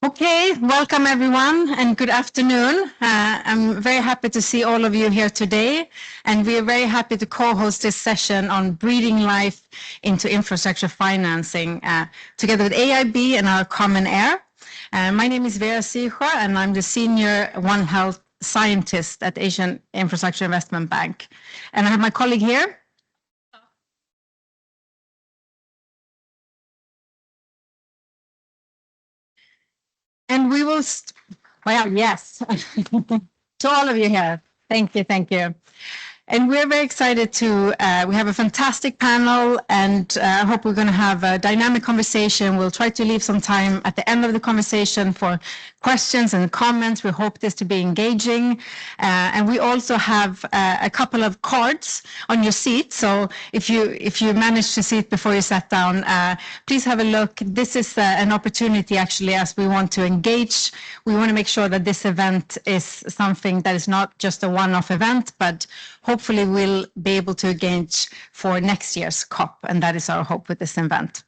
Okay, welcome everyone and good afternoon. I'm very happy to see all of you here today, and we are very happy to co-host this session on breathing life into infrastructure financing together with AIIB and our Common Air. My name is Vera Sihua and I'm the Senior One Health Scientist at Asian Infrastructure Investment Bank. And I have my colleague here. And we will, well, yes, to all of you here. Thank you, thank you. And we're very excited to, we have a fantastic panel, and I hope we're going to have a dynamic conversation. We'll try to leave some time at the end of the conversation for questions and comments. We hope this to be engaging. And we also have a couple of cards on your seat. So if you managed to see it before you sat down, please have a look. This is an opportunity actually, as we want to engage. We want to make sure that this event is something that is not just a one-off event, but hopefully we'll be able to engage for next year's COP, and that is our hope with this event.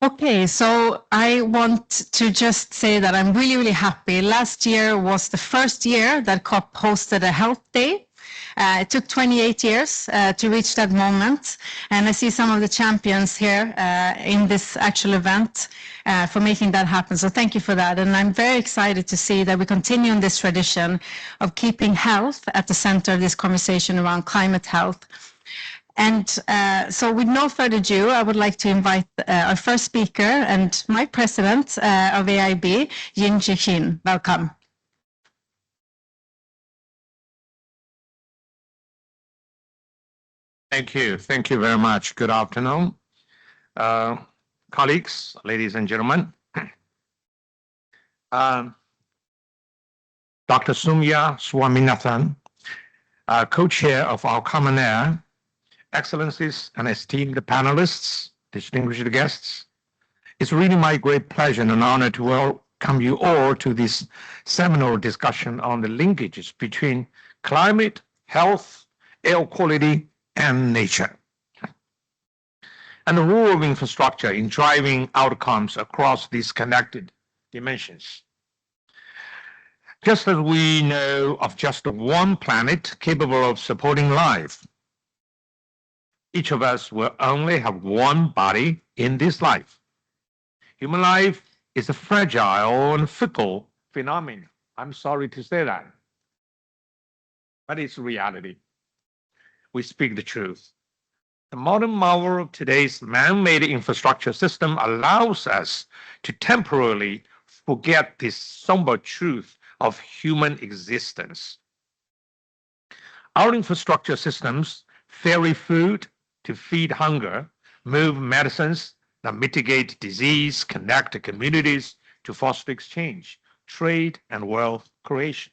Okay, so I want to just say that I'm really, really happy. Last year was the first year that COP hosted a health day. It took 28 years to reach that moment. And I see some of the champions here in this actual event for making that happen. So thank you for that. And I'm very excited to see that we continue on this tradition of keeping health at the center of this conversation around climate health. And so with no further ado, I would like to invite our first speaker and my president of AIIB, Yin Jixin. Welcome. Thank you. Thank you very much. Good afternoon, colleagues, ladies and gentlemen. Dr. Soumya Swaminathan, co-chair of our Common Air, Excellencies and esteemed panelists, distinguished guests, it's really my great pleasure and an honor to welcome you all to this seminal discussion on the linkages between climate, health, air quality, and nature, and the role of infrastructure in driving outcomes across these connected dimensions. Just as we know of just one planet capable of supporting life, each of us will only have one body in this life. Human life is a fragile and fickle phenomenon. I'm sorry to say that, but it's reality. We speak the truth. The modern marvel of today's man-made infrastructure system allows us to temporarily forget this somber truth of human existence. Our infrastructure systems ferry food to feed hunger, move medicines that mitigate disease, connect communities to foster exchange, trade, and wealth creation.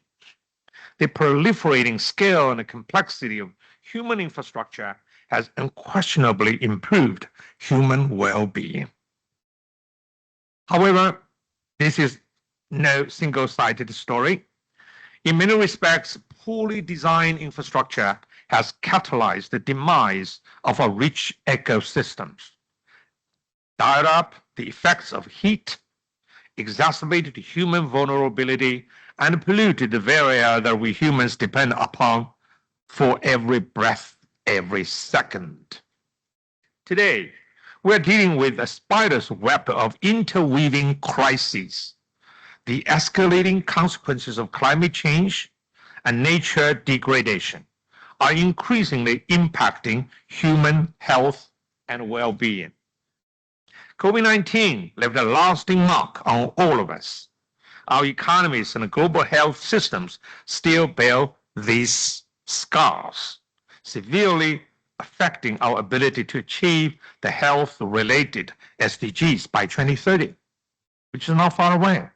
The proliferating scale and the complexity of human infrastructure has unquestionably improved human well-being. However, this is no single-sided story. In many respects, poorly designed infrastructure has catalyzed the demise of our rich ecosystems, dialed up the effects of heat, exacerbated human vulnerability, and polluted the very air that we humans depend upon for every breath, every second. Today, we're dealing with a spider's web of interweaving crises, the escalating consequences of climate change and nature degradation are increasingly impacting human health and well-being. COVID-19 left a lasting mark on all of us. Our economies and global health systems still bear these scars, severely affecting our ability to achieve the health-related SDGs by 2030, which is not far away.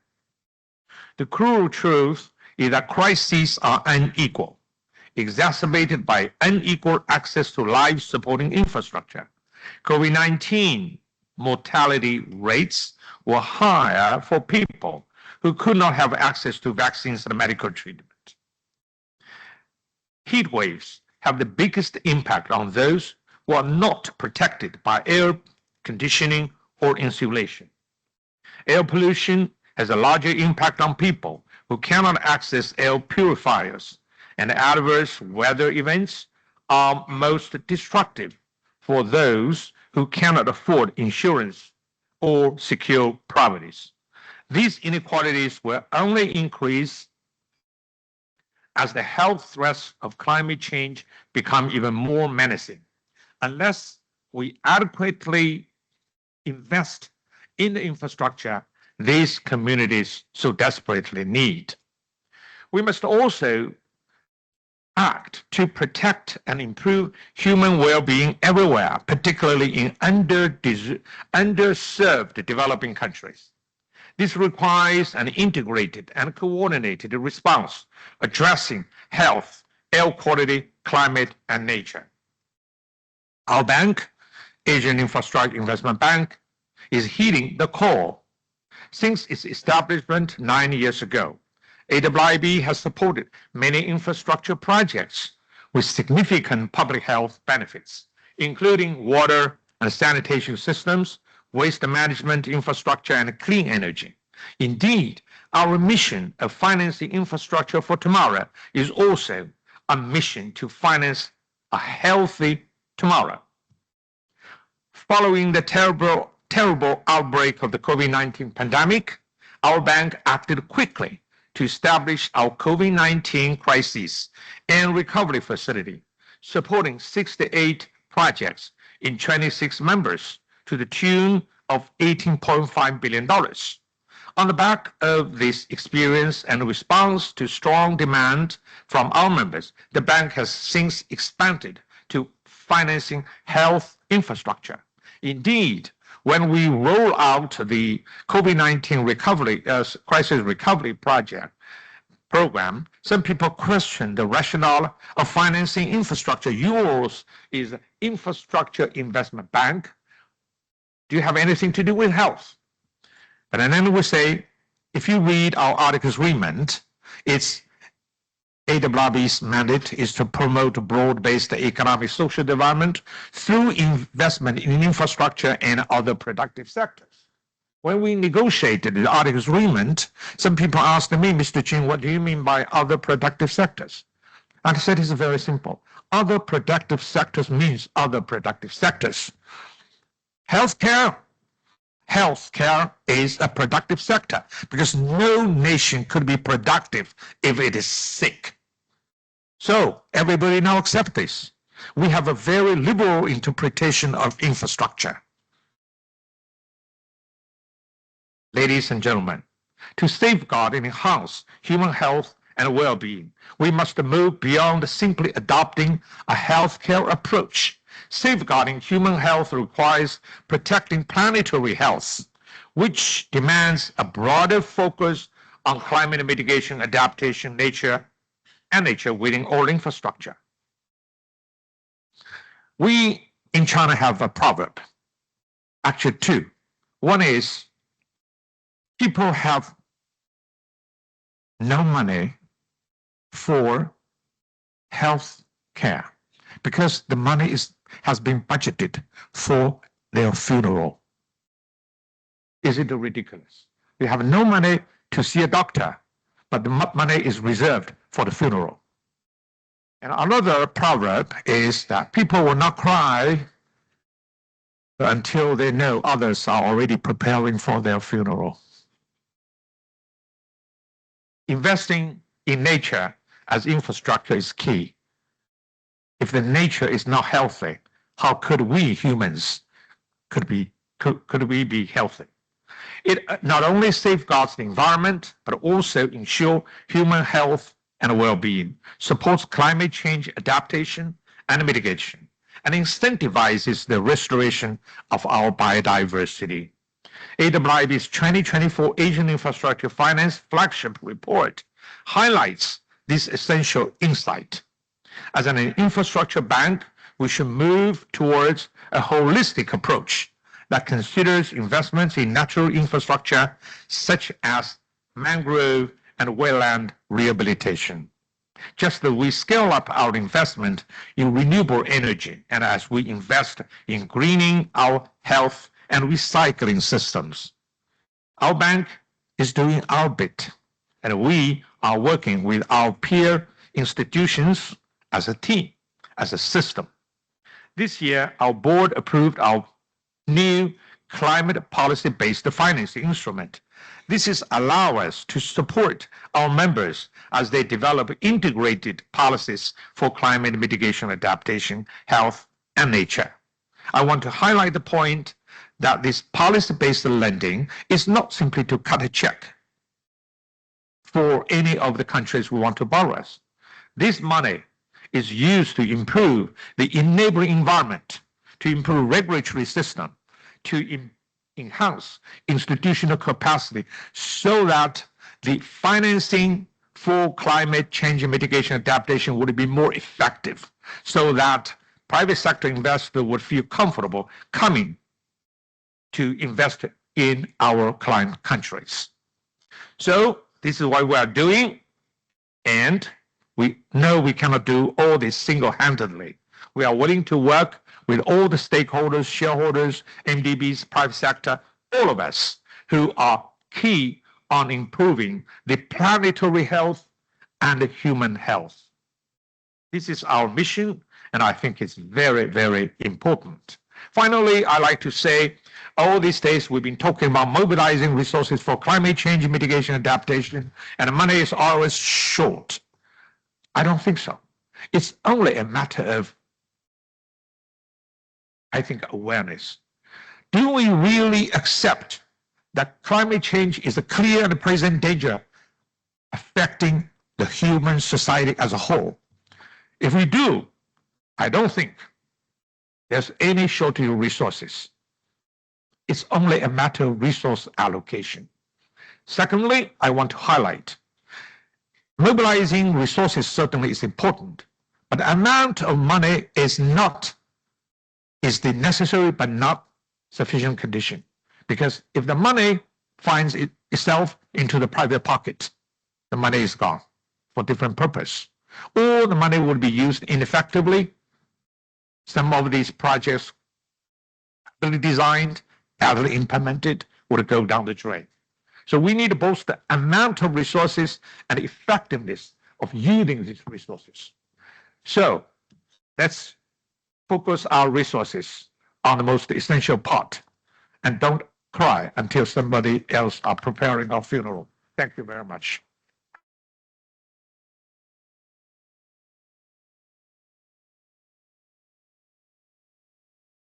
The cruel truth is that crises are unequal, exacerbated by unequal access to life-supporting infrastructure. COVID-19 mortality rates were higher for people who could not have access to vaccines and medical treatment. Heat waves have the biggest impact on those who are not protected by air conditioning or insulation. Air pollution has a larger impact on people who cannot access air purifiers, and adverse weather events are most destructive for those who cannot afford insurance or secure properties. These inequalities will only increase as the health threats of climate change become even more menacing, unless we adequately invest in the infrastructure these communities so desperately need. We must also act to protect and improve human well-being everywhere, particularly in underserved developing countries. This requires an integrated and coordinated response addressing health, air quality, climate, and nature. Our bank, Asian Infrastructure Investment Bank, is heeding the call. Since its establishment 9 years ago, AIIB has supported many infrastructure projects with significant public health benefits, including water and sanitation systems, waste management infrastructure, and clean energy. Indeed, our mission of financing infrastructure for tomorrow is also a mission to finance a healthy tomorrow. Following the terrible outbreak of the COVID-19 pandemic, our bank acted quickly to establish our COVID-19 crisis and recovery facility, supporting 68 projects in 26 members to the tune of $18.5 billion. On the back of this experience and response to strong demand from our members, the bank has since expanded to financing health infrastructure. Indeed, when we roll out the COVID-19 crisis recovery program, some people question the rationale of financing infrastructure. Yours is infrastructure investment bank. Do you have anything to do with health? And then we say, if you read our articles agreement, it's AIIB's mandate is to promote broad-based economic social development through investment in infrastructure and other productive sectors. When we negotiated the articles agreement, some people asked me, Mr. Chin, what do you mean by other productive sectors? And I said it's very simple. Other productive sectors means other productive sectors. Healthcare is a productive sector because no nation could be productive if it is sick. So everybody now accept this. We have a very liberal interpretation of infrastructure. Ladies and gentlemen, to safeguard and enhance human health and well-being, we must move beyond simply adopting a healthcare approach. Safeguarding human health requires protecting planetary health, which demands a broader focus on climate mitigation, adaptation, nature within all infrastructure. We in China have a proverb, actually two. One is, people have no money for health care because the money has been budgeted for their funeral. Is it ridiculous? We have no money to see a doctor, but the money is reserved for the funeral. And another proverb is that people will not cry until they know others are already preparing for their funeral. Investing in nature as infrastructure is key. If the nature is not healthy, how could we humans could we be healthy? It not only safeguards the environment, but also ensures human health and well-being, supports climate change adaptation and mitigation, and incentivizes the restoration of our biodiversity. AIIB's 2024 Asian Infrastructure Finance Flagship Report highlights this essential insight. As an infrastructure bank, we should move towards a holistic approach that considers investments in natural infrastructure such as mangrove and wetland rehabilitation. Just as we scale up our investment in renewable energy and as we invest in greening our health and recycling systems, our bank is doing our bit, and we are working with our peer institutions as a team, as a system. This year, our board approved our new climate policy-based financing instrument. This is allow us to support our members as they develop integrated policies for climate mitigation, adaptation, health, and nature. I want to highlight the point that this policy-based lending is not simply to cut a check for any of the countries we want to borrow us. This money is used to improve the enabling environment, to improve regulatory system, to enhance institutional capacity so that the financing for climate change and mitigation adaptation would be more effective, so that private sector investors would feel comfortable coming to invest in our client countries. So this is what we are doing, and we know we cannot do all this single-handedly. We are willing to work with all the stakeholders, shareholders, MDBs, private sector, all of us who are key on improving the planetary health and the human health. This is our mission, and I think it's very, very important. Finally, I like to say, all these days we've been talking about mobilizing resources for climate change, mitigation, adaptation, and the money is always short. I don't think so. It's only a matter of, I think, awareness. Do we really accept that climate change is a clear and present danger affecting the human society as a whole? If we do, I don't think there's any shortage of resources. It's only a matter of resource allocation. Secondly, I want to highlight mobilizing resources certainly is important, but the amount of money is the necessary but not sufficient condition. Because if the money finds itself into the private pocket, the money is gone for different purpose, or the money would be used ineffectively. Some of these projects, badly designed, badly implemented, would go down the drain. So we need both the amount of resources and the effectiveness of using these resources. So let's focus our resources on the most essential part and don't cry until somebody else are preparing our funeral. Thank you very much.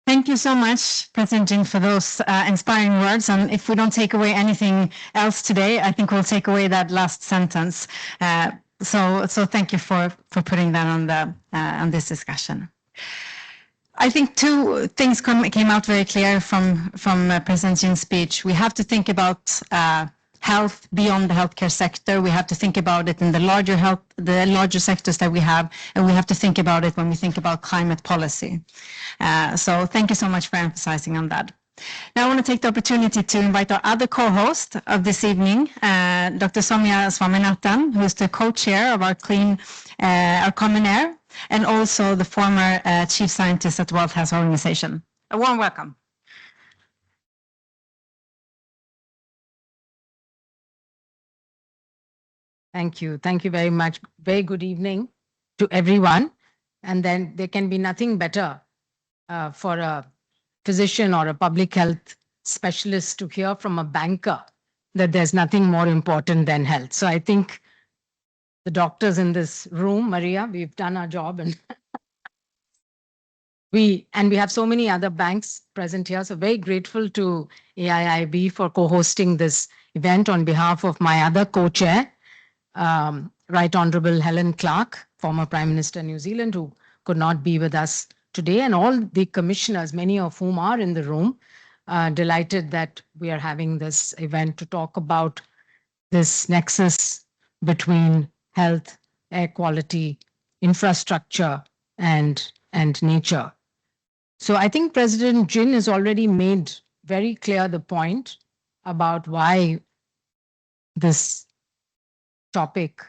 Thank you so much, President Jin, for those inspiring words. And if we don't take away anything else today, I think we'll take away that last sentence. So thank you for putting that on this discussion. I think two things came out very clear from President Jin's speech. We have to think about health beyond the healthcare sector. We have to think about it in the larger sectors that we have, and we have to think about it when we think about climate policy. So thank you so much for emphasizing on that. Now I want to take the opportunity to invite our other co-host of this evening, Dr. Soumya Swaminathan, who is the co-chair of our Common Air, and also the former chief scientist at the World Health Organization. A warm welcome. Thank you. Thank you very much. Very good evening to everyone. And then there can be nothing better for a physician or a public health specialist to hear from a banker that there's nothing more important than health. So I think the doctors in this room, Maria, we've done our job, and we have so many other banks present here. So very grateful to AIIB for co-hosting this event on behalf of my other co-chair, Right Honorable Helen Clark, former Prime Minister New Zealand, who could not be with us today, and all the commissioners, many of whom are in the room. Delighted that we are having this event to talk about this nexus between health, air quality, infrastructure, and nature. So I think President Jin has already made very clear the point about why this topic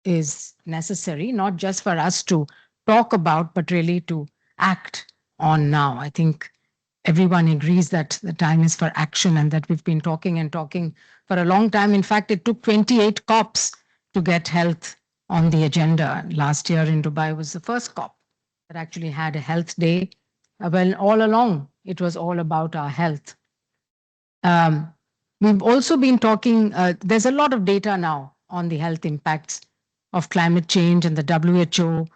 is necessary, not just for us to talk about, but really to act on now. I think everyone agrees that the time is for action and that we've been talking and talking for a long time. In fact, it took 28 COPs to get health on the agenda. Last year in Dubai was the first COP that actually had a health day. Well, all along, it was all about our health. We've also been talking, there's a lot of data now on the health impacts of climate change, and the WHO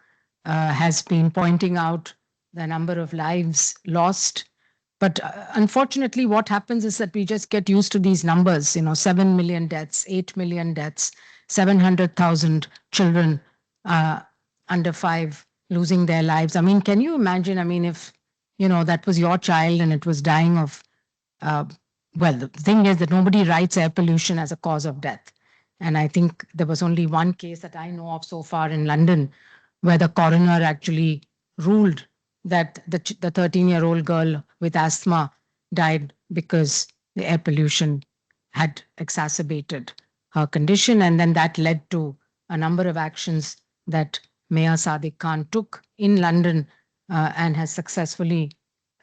has been pointing out the number of lives lost. But unfortunately, what happens is that we just get used to these numbers, 7 million deaths, 8 million deaths, 700,000 children under 5 losing their lives. I mean, can you imagine, if, that was your child and it was dying of, well, the thing is that nobody writes air pollution as a cause of death. And I think there was only one case that I know of so far in London where the coroner actually ruled that the 13-year-old girl with asthma died because the air pollution had exacerbated her condition. And then that led to a number of actions that Mayor Sadiq Khan took in London and has successfully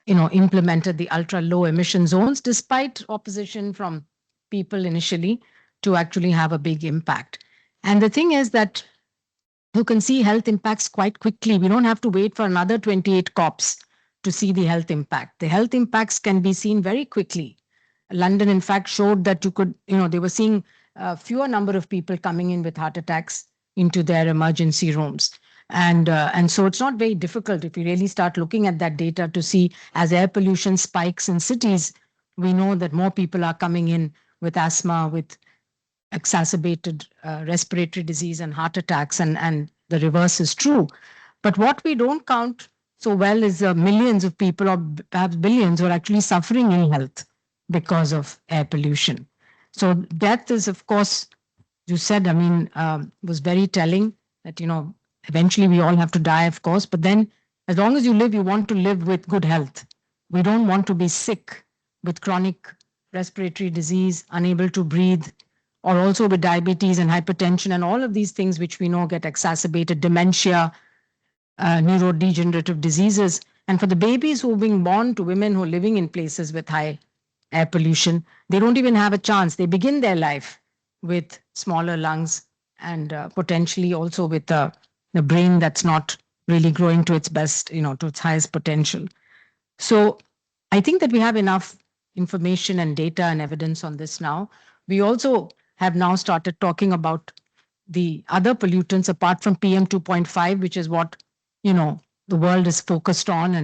implemented the ultra low emission zones despite opposition from people initially to actually have a big impact. And the thing is that you can see health impacts quite quickly. We don't have to wait for another 28 COPs to see the health impact. The health impacts can be seen very quickly. London, in fact, showed that you could, they were seeing a fewer number of people coming in with heart attacks into their emergency rooms. And so it's not very difficult if you really start looking at that data to see as air pollution spikes in cities, we know that more people are coming in with asthma, with exacerbated respiratory disease and heart attacks, and the reverse is true. But what we don't count so well is the millions of people, or perhaps billions, who are actually suffering ill health because of air pollution. So death is, of course, you said, was very telling that, eventually we all have to die, of course, but then as long as you live, you want to live with good health. We don't want to be sick with chronic respiratory disease, unable to breathe, or also with diabetes and hypertension and all of these things which we know get exacerbated, dementia, neurodegenerative diseases. And for the babies who are being born to women who are living in places with high air pollution, they don't even have a chance. They begin their life with smaller lungs and potentially also with the brain that's not really growing to its best, to its highest potential. So I think that we have enough information and data and evidence on this now. We also have now started talking about the other pollutants apart from PM 2.5, which is what, the world is focused on,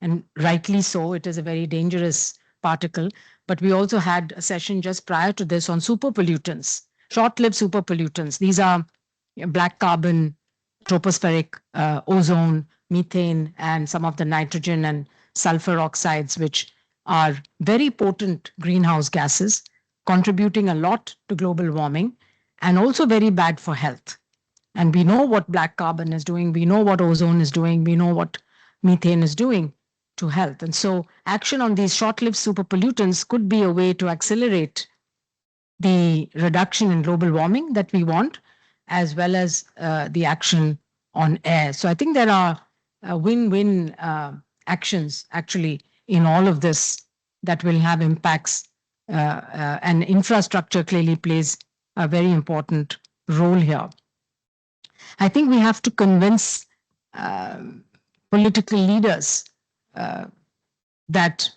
and rightly so. It is a very dangerous particle. But we also had a session just prior to this on super pollutants, short-lived super pollutants. These are black carbon, tropospheric ozone, methane, and some of the nitrogen and sulfur oxides, which are very potent greenhouse gases, contributing a lot to global warming and also very bad for health. And we know what black carbon is doing. We know what ozone is doing. We know what methane is doing to health. And so action on these short-lived super pollutants could be a way to accelerate the reduction in global warming that we want, as well as the action on air. So I think there are win-win actions actually in all of this that will have impacts, and infrastructure clearly plays a very important role here. I think we have to convince political leaders that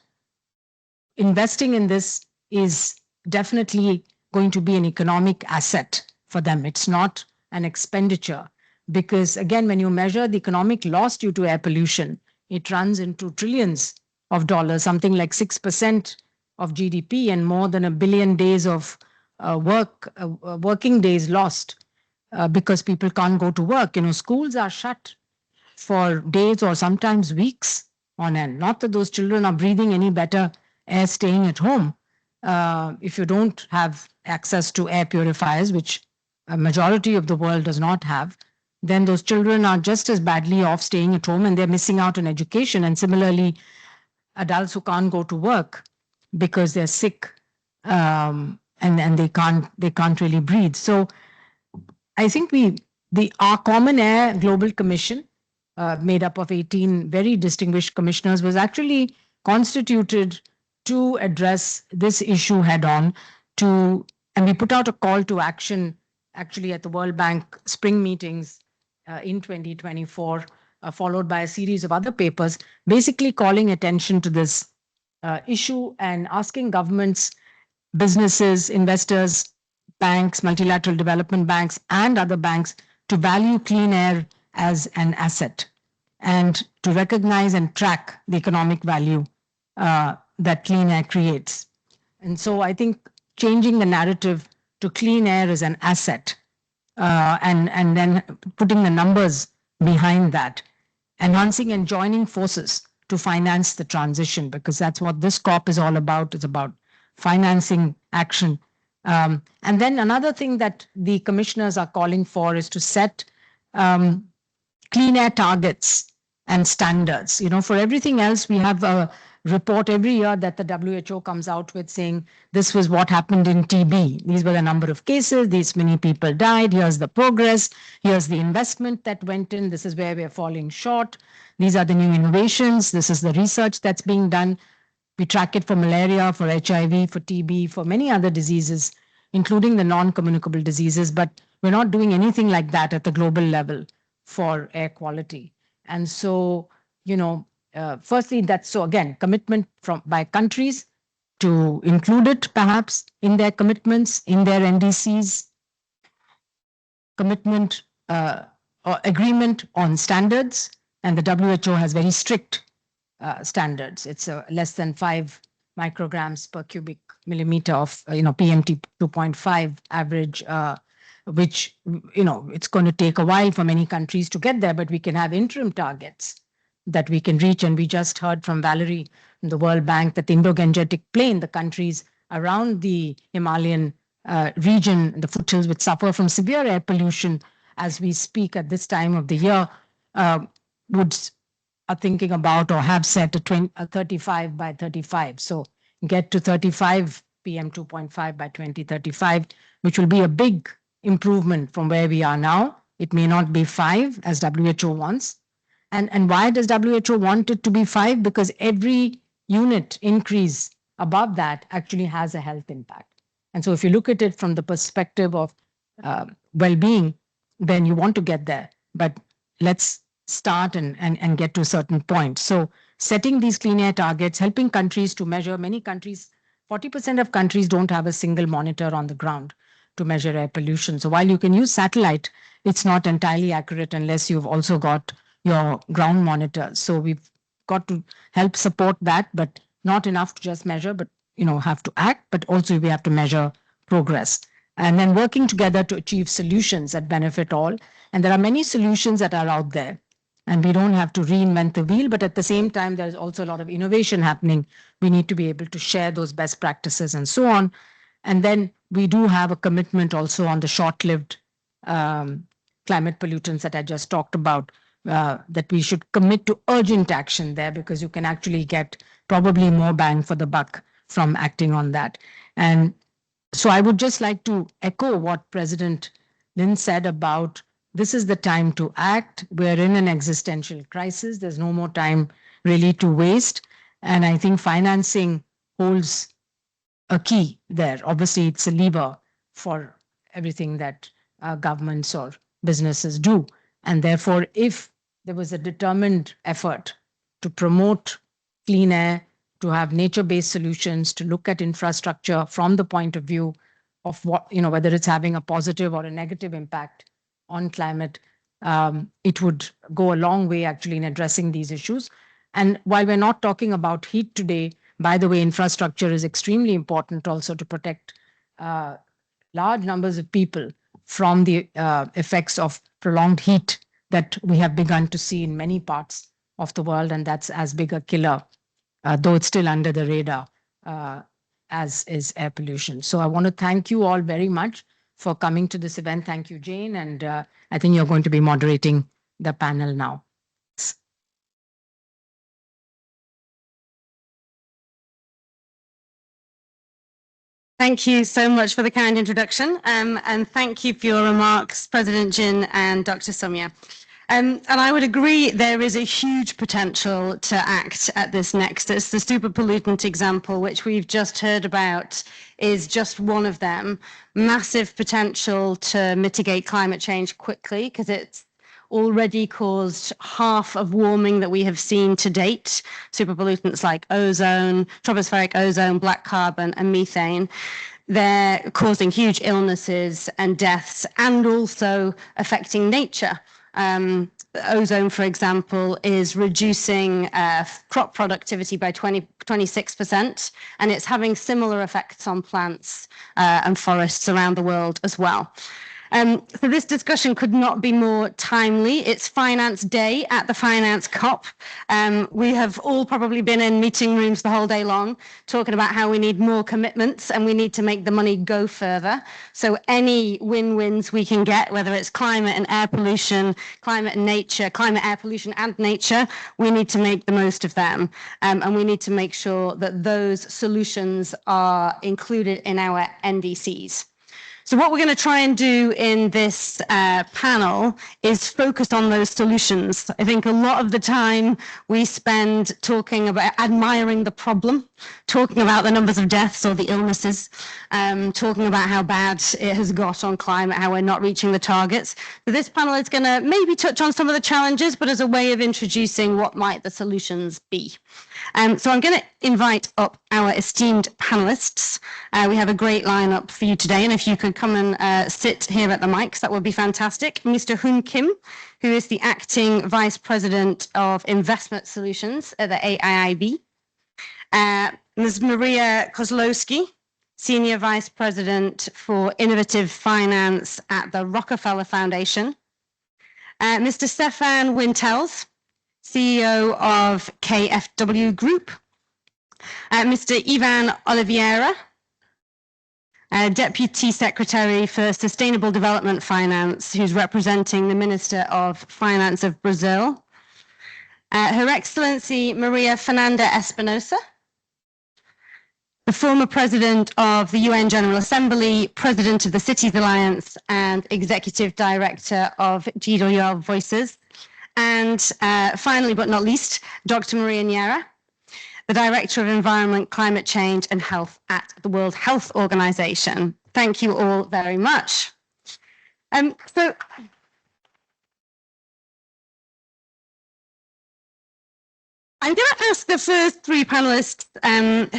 investing in this is definitely going to be an economic asset for them. It's not an expenditure, because again, when you measure the economic loss due to air pollution, it runs into trillions of dollars, something like 6% of GDP and more than 1 billion days of working days lost because people can't go to work. Schools are shut for days or sometimes weeks on end. Not that those children are breathing any better air staying at home. If you don't have access to air purifiers, which a majority of the world does not have, then those children are just as badly off staying at home and they're missing out on education. And similarly, adults who can't go to work because they're sick, and they can't really breathe. So I think our Common Air Global Commission, made up of 18 very distinguished commissioners, was actually constituted to address this issue head on. And we put out a call to action actually at the World Bank spring meetings in 2024, followed by a series of other papers, basically calling attention to this issue and asking governments, businesses, investors, banks, multilateral development banks, and other banks to value clean air as an asset and to recognize and track the economic value that clean air creates. And so I think changing the narrative to clean air as an asset, and then putting the numbers behind that, enhancing and joining forces to finance the transition, because that's what this COP is all about. It's about financing action. And then another thing that the commissioners are calling for is to set clean air targets and standards. For everything else, we have a report every year that the WHO comes out with saying this was what happened in TB. These were the number of cases, these many people died, here's the progress, here's the investment that went in, this is where we're falling short, these are the new innovations, this is the research that's being done. We track it for malaria, for HIV, for TB, for many other diseases, including the non-communicable diseases, but we're not doing anything like that at the global level for air quality. And so, firstly, again, commitment by countries to include it perhaps in their commitments, in their NDCs, commitment or agreement on standards, and the WHO has very strict standards. It's less than 5 micrograms per cubic millimeter of PMT 2.5 average, which it's going to take a while for many countries to get there, but we can have interim targets that we can reach. And we just heard from Valerie from the World Bank that the Indo-Gangetic Plain, the countries around the Himalayan region, the foothills, which suffer from severe air pollution as we speak at this time of the year, are thinking about or have set a 35 by 35. So get to 35 PM 2.5 by 2035, which will be a big improvement from where we are now. It may not be 5 as WHO wants. And why does WHO want it to be 5? Because every unit increase above that actually has a health impact. And so if you look at it from the perspective of well-being, then you want to get there. But let's start and get to a certain point. So setting these clean air targets, helping countries to measure. Many countries, 40% of countries don't have a single monitor on the ground to measure air pollution. So while you can use satellite, it's not entirely accurate unless you've also got your ground monitors. So we've got to help support that, but not enough to just measure, but have to act, but also we have to measure progress. And then working together to achieve solutions that benefit all. And there are many solutions that are out there. And we don't have to reinvent the wheel, but at the same time, there's also a lot of innovation happening. We need to be able to share those best practices and so on. And then we do have a commitment also on the short-lived climate pollutants that I just talked about, that we should commit to urgent action there, because you can actually get probably more bang for the buck from acting on that. And so I would just like to echo what President Lin said about this is the time to act. We're in an existential crisis. There's no more time really to waste. And I think financing holds a key there. Obviously, it's a lever for everything that governments or businesses do. And therefore, if there was a determined effort to promote clean air, to have nature-based solutions, to look at infrastructure from the point of view of what, whether it's having a positive or a negative impact on climate, it would go a long way actually in addressing these issues. And while we're not talking about heat today, by the way, infrastructure is extremely important also to protect large numbers of people from the effects of prolonged heat that we have begun to see in many parts of the world. And that's as big a killer, though it's still under the radar, as is air pollution. So I want to thank you all very much for coming to this event. Thank you, Jane. And I think you're going to be moderating the panel now. Thank you so much for the kind introduction, and thank you for your remarks, President Jin and Dr. Soumya. And I would agree there is a huge potential to act at this nexus. The super pollutant example, which we've just heard about, is just one of them. Massive potential to mitigate climate change quickly because it's already caused half of warming that we have seen to date. Super pollutants like ozone, tropospheric ozone, black carbon, and methane. They're causing huge illnesses and deaths and also affecting nature. Ozone, for example, is reducing crop productivity by 26%, and it's having similar effects on plants and forests around the world as well. So this discussion could not be more timely. It's Finance Day at the Finance COP. We have all probably been in meeting rooms the whole day long talking about how we need more commitments and we need to make the money go further. So any win-wins we can get, whether it's climate and air pollution, climate and nature, climate, air pollution and nature, we need to make the most of them. And we need to make sure that those solutions are included in our NDCs. So what we're going to try and do in this panel is focus on those solutions. I think a lot of the time we spend talking about admiring the problem, talking about the numbers of deaths or the illnesses, talking about how bad it has got on climate, how we're not reaching the targets. So this panel is going to maybe touch on some of the challenges, but as a way of introducing what might the solutions be. So I'm going to invite up our esteemed panelists. We have a great lineup for you today, and if you could come and sit here at the mics, that would be fantastic. Mr. Hoon Kim, who is the Acting Vice President of Investment Solutions at the AIIB. Ms. Maria Kozlowski, Senior Vice President for Innovative Finance at the Rockefeller Foundation. Mr. Stefan Wintels, CEO of KfW Group. Mr. Ivan Oliveira, Deputy Secretary for Sustainable Development Finance, who's representing the Minister of Finance of Brazil. Her Excellency Maria Fernanda Espinosa, the former President of the UN General Assembly, President of the Cities Alliance, and Executive Director of GWR Voices. And finally, but not least, Dr. Maria Neira, the Director of Environment, Climate Change and Health at the World Health Organization. Thank you all very much. So I'm going to ask the first three panelists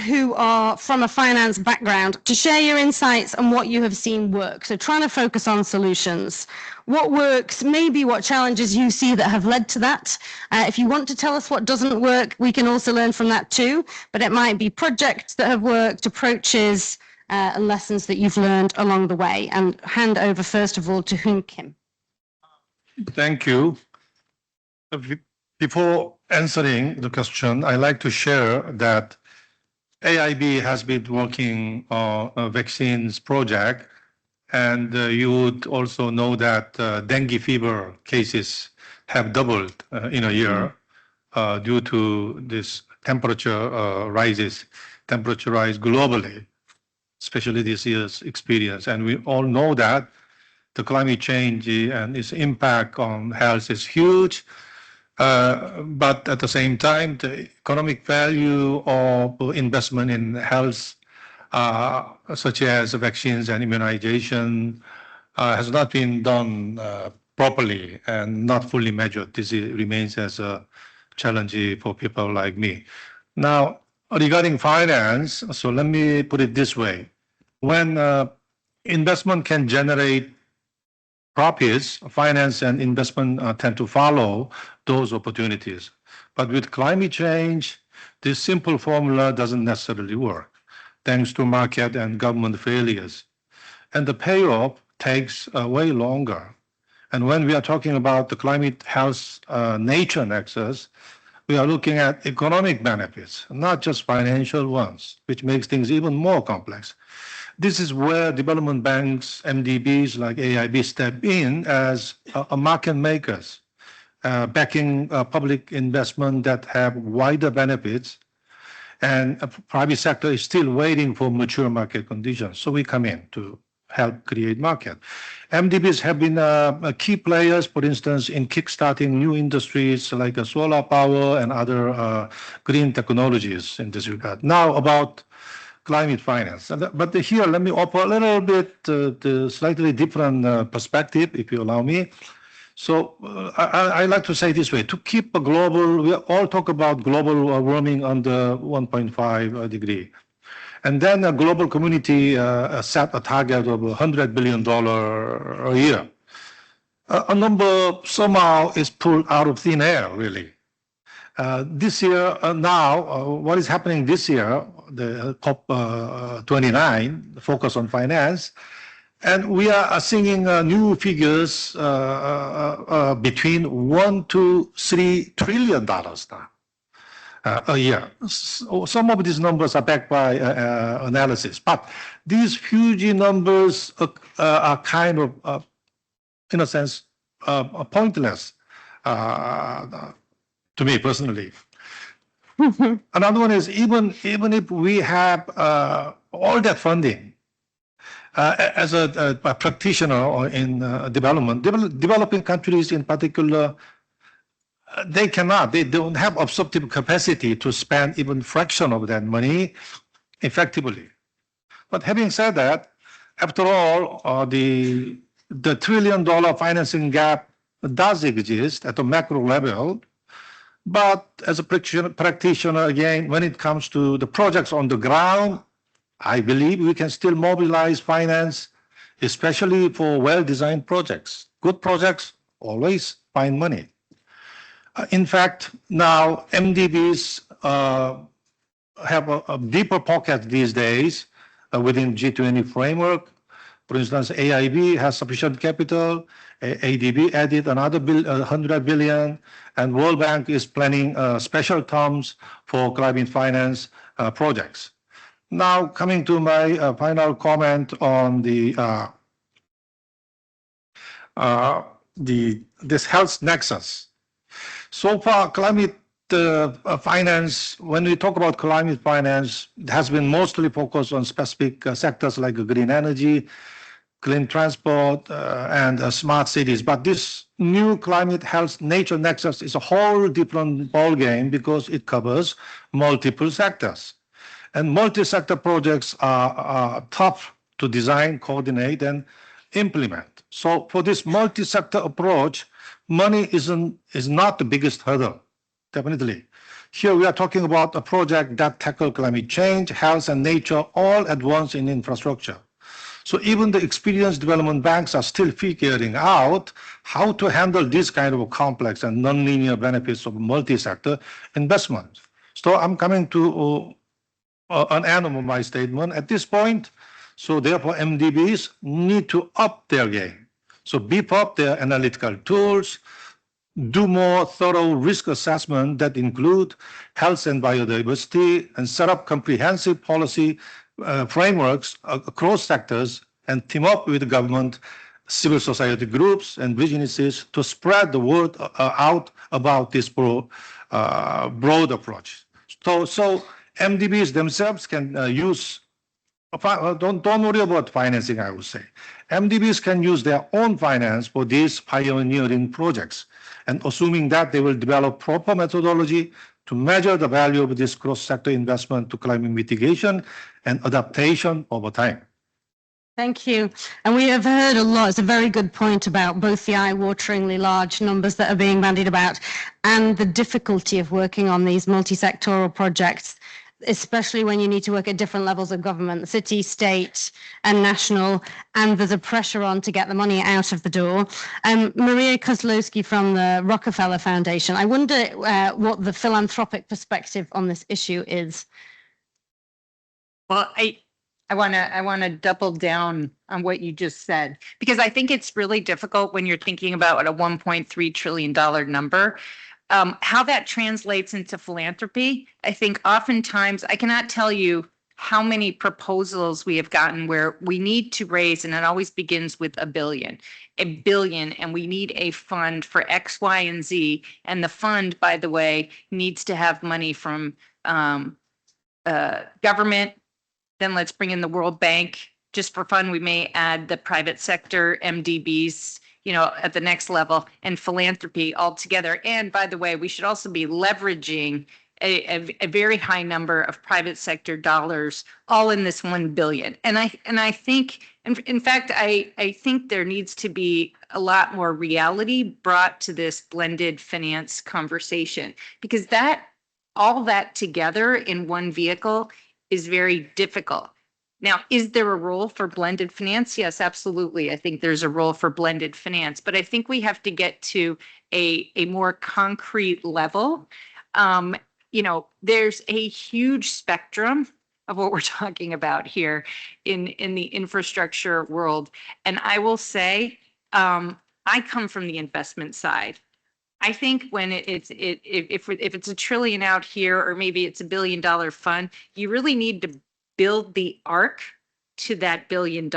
who are from a finance background to share your insights on what you have seen work. So trying to focus on solutions. What works, maybe what challenges you see that have led to that. If you want to tell us what doesn't work, we can also learn from that too. But it might be projects that have worked, approaches, and lessons that you've learned along the way. And hand over first of all to Hoon Kim. Thank you. Before answering the question, I'd like to share that AIIB has been working on a vaccines project, and you would also know that dengue fever cases have doubled in a year due to this temperature rise globally, especially this year's experience. And we all know that the climate change and its impact on health is huge. But at the same time, the economic value of investment in health, such as vaccines and immunization, has not been done properly and not fully measured. This remains as a challenge for people like me. Now, regarding finance, so let me put it this way. When investment can generate profits, finance and investment tend to follow those opportunities. But with climate change, this simple formula doesn't necessarily work, thanks to market and government failures. And the payoff takes way longer. And when we are talking about the climate health nature nexus, we are looking at economic benefits, not just financial ones, which makes things even more complex. This is where development banks, MDBs like AIIB step in as market makers, backing public investment that have wider benefits and private sector is still waiting for mature market conditions. So we come in to help create market. MDBs have been key players, for instance, in kickstarting new industries like solar power and other green technologies in this regard. Now about climate finance. But here, let me offer a little bit the slightly different perspective, if you allow me. So I like to say this way, to keep a global, we all talk about global warming under 1.5 degree. And then a global community set a target of $100 billion a year. A number somehow is pulled out of thin air, really. This year, what is happening this year, the COP29, the focus on finance, and we are seeing new figures between $1 to $3 trillion now. A year. Some of these numbers are backed by analysis, but these huge numbers are kind of, in a sense, pointless to me personally. Another one is even if we have all that funding, as a practitioner in developing countries in particular, they don't have absorptive capacity to spend even fraction of that money effectively. But having said that, after all, the $1 trillion financing gap does exist at a macro level. But as a practitioner, again, when it comes to the projects on the ground, I believe we can still mobilize finance, especially for well-designed projects. Good projects always find money. In fact, now MDBs have a deeper pocket these days within G20 framework. For instance, AIIB has sufficient capital, ADB added another $100 billion, and World Bank is planning special terms for climate finance projects. Now, coming to my final comment on this health nexus. So far, climate finance, when we talk about climate finance, it has been mostly focused on specific sectors like green energy, clean transport, and smart cities. But this new climate health nature nexus is a whole different ballgame because it covers multiple sectors. And multi-sector projects are tough to design, coordinate, and implement. So for this multi-sector approach, money is not the biggest hurdle, definitely. Here we are talking about a project that tackles climate change, health, and nature all at once in infrastructure. So even the experienced development banks are still figuring out how to handle this kind of complex and nonlinear benefits of multi-sector investment. So I'm coming to an end of my statement at this point. So therefore, MDBs need to up their game. So beef up their analytical tools, do more thorough risk assessment that include health and biodiversity, and set up comprehensive policy frameworks across sectors, and team up with government, civil society groups, and businesses to spread the word out about this broad approach. So MDBs themselves can use, don't worry about financing, I would say. MDBs can use their own finance for these pioneering projects, and assuming that they will develop proper methodology to measure the value of this cross-sector investment to climate mitigation and adaptation over time. Thank you. And we have heard a lot. It's a very good point about both the eye-wateringly large numbers that are being bandied about and the difficulty of working on these multi-sectoral projects, especially when you need to work at different levels of government, city, state, and national, and there's a pressure on to get the money out of the door. Maria Kozlowski from the Rockefeller Foundation, I wonder what the philanthropic perspective on this issue is. Well, I want to double down on what you just said, because I think it's really difficult when you're thinking about a $1.3 trillion number. How that translates into philanthropy, I think oftentimes I cannot tell you how many proposals we have gotten where we need to raise, and it always begins with a billion, and we need a fund for X, Y, and Z. And the fund, by the way, needs to have money from government, then let's bring in the World Bank. Just for fun, we may add the private sector, MDBs, at the next level, and philanthropy all together. And by the way, we should also be leveraging a very high number of private sector dollars all in this 1 billion. And I think, in fact, I think there needs to be a lot more reality brought to this blended finance conversation, because all that together in one vehicle is very difficult. Now, is there a role for blended finance? Yes, absolutely. I think there's a role for blended finance, but I think we have to get to a more concrete level. There's a huge spectrum of what we're talking about here in the infrastructure world. And I will say, I come from the investment side. I think when if it's $1 trillion out here, or maybe it's $1 billion fund, you really need to build the arc to that $1 billion.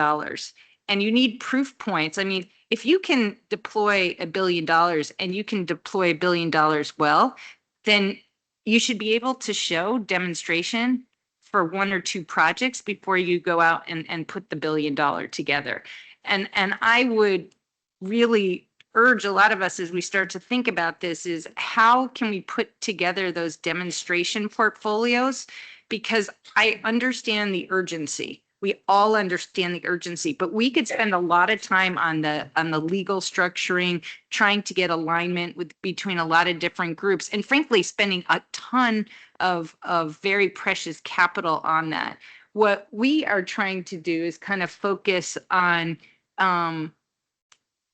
And you need proof points. I mean, if you can deploy $1 billion and you can deploy $1 billion well, then you should be able to show demonstration for 1 or 2 projects before you go out and put the $1 billion together. And I would really urge a lot of us, as we start to think about this, is how can we put together those demonstration portfolios? Because I understand the urgency. We all understand the urgency, but we could spend a lot of time on the legal structuring, trying to get alignment between a lot of different groups, and frankly, spending a ton of very precious capital on that. What we are trying to do is kind of focus on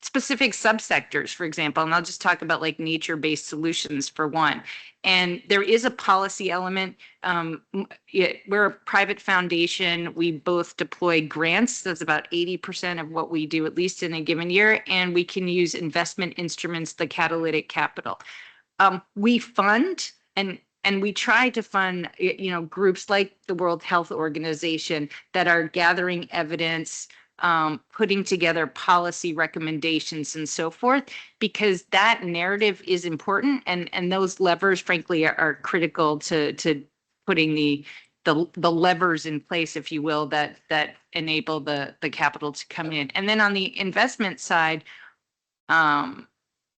specific subsectors, for example, and I'll just talk about like nature-based solutions for one. And there is a policy element. We're a private foundation. We both deploy grants. That's about 80% of what we do, at least in a given year. And we can use investment instruments, the catalytic capital. We fund and we try to fund, groups like the World Health Organization that are gathering evidence, putting together policy recommendations and so forth, because that narrative is important, and those levers, frankly, are critical to putting the levers in place, if you will, that enable the capital to come in. And then on the investment side,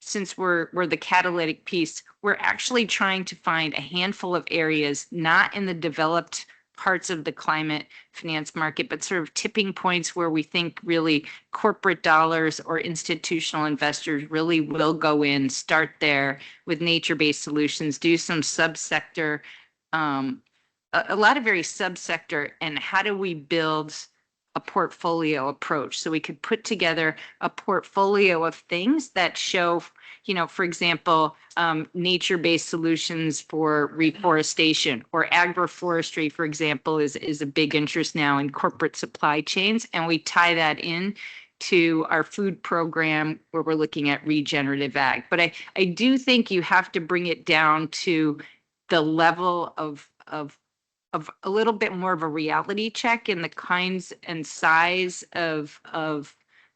since we're the catalytic piece, we're actually trying to find a handful of areas, not in the developed parts of the climate finance market, but sort of tipping points where we think really corporate dollars or institutional investors really will go in, start there with nature-based solutions, do some subsector, a lot of very subsector, and how do we build a portfolio approach? So we could put together a portfolio of things that show, for example, nature-based solutions for reforestation, or agroforestry, for example, is a big interest now in corporate supply chains. And we tie that in to our food program where we're looking at regenerative ag. But I do think you have to bring it down to the level of a little bit more of a reality check in the kinds and size of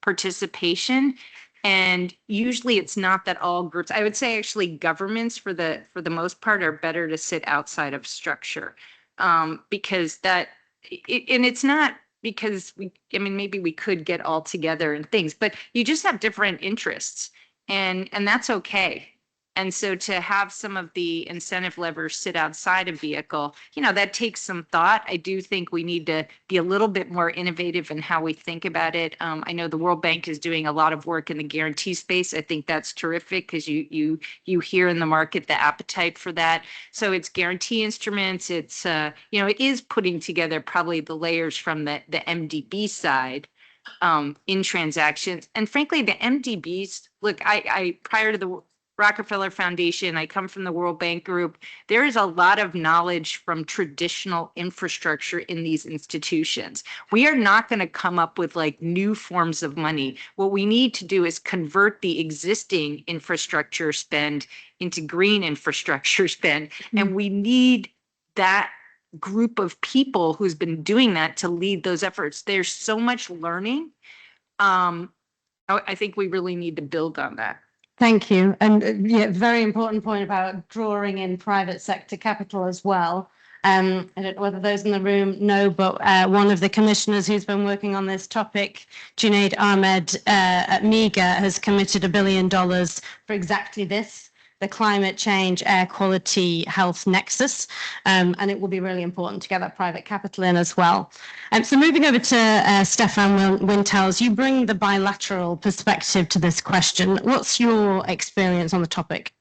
participation. And usually it's not that all groups, I would say actually governments for the most part are better to sit outside of structure, because it's not because maybe we could get all together and things, but you just have different interests, and that's okay. And so to have some of the incentive levers sit outside a vehicle, that takes some thought. I do think we need to be a little bit more innovative in how we think about it. I know the World Bank is doing a lot of work in the guarantee space. I think that's terrific, because you hear in the market the appetite for that. So it's guarantee instruments. It's it is putting together probably the layers from the MDB side in transactions. And frankly, the MDBs, look, I prior to the Rockefeller Foundation, I come from the World Bank Group. There is a lot of knowledge from traditional infrastructure in these institutions. We are not going to come up with like new forms of money. What we need to do is convert the existing infrastructure spend into green infrastructure spend. And we need that group of people who's been doing that to lead those efforts. There's so much learning. I think we really need to build on that. Thank you. And very important point about drawing in private sector capital as well. I don't know whether those in the room know, but one of the commissioners who's been working on this topic, Junaid Ahmed at MEGA, has committed $1 billion for exactly this, the climate change, air quality, health nexus. And it will be really important to get that private capital in as well. So moving over to Stefan Wintels, you bring the bilateral perspective to this question. What's your experience on the topic?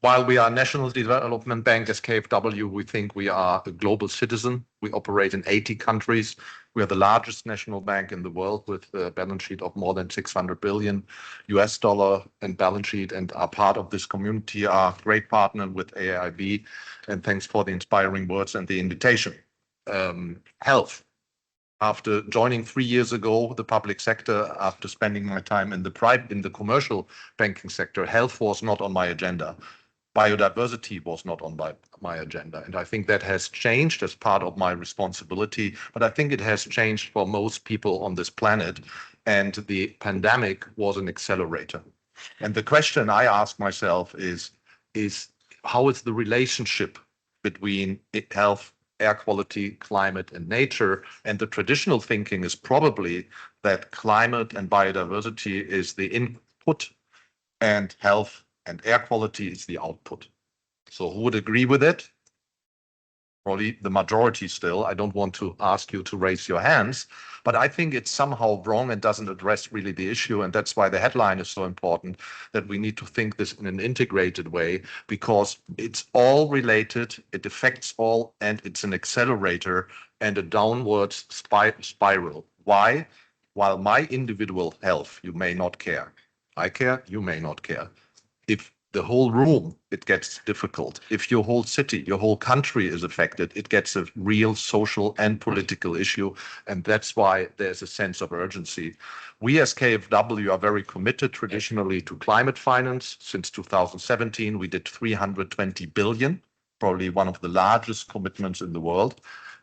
While we are National Development Bank as KfW, we think we are a global citizen. We operate in 80 countries. We are the largest national bank in the world with a balance sheet of more than $600 billion in balance sheet, and are part of this community, are a great partner with AIIB. And thanks for the inspiring words and the invitation. Health. After joining 3 years ago, the public sector, after spending my time in the commercial banking sector, health was not on my agenda. Biodiversity was not on my agenda. And I think that has changed as part of my responsibility, but I think it has changed for most people on this planet. And the pandemic was an accelerator. And the question I ask myself is how is the relationship between health, air quality, climate, and nature? And the traditional thinking is probably that climate and biodiversity is the input and health and air quality is the output. So who would agree with it? Probably the majority still. I don't want to ask you to raise your hands, but I think it's somehow wrong and doesn't address really the issue. And that's why the headline is so important, that we need to think this in an integrated way, because it's all related, it affects all, and it's an accelerator and a downward spiral. Why? While my individual health, you may not care. I care, you may not care. If the whole room, it gets difficult. If your whole city, your whole country is affected, it gets a real social and political issue. And that's why there's a sense of urgency. We as KfW are very committed traditionally to climate finance. Since 2017, we did 320 billion, probably one of the largest commitments in the world.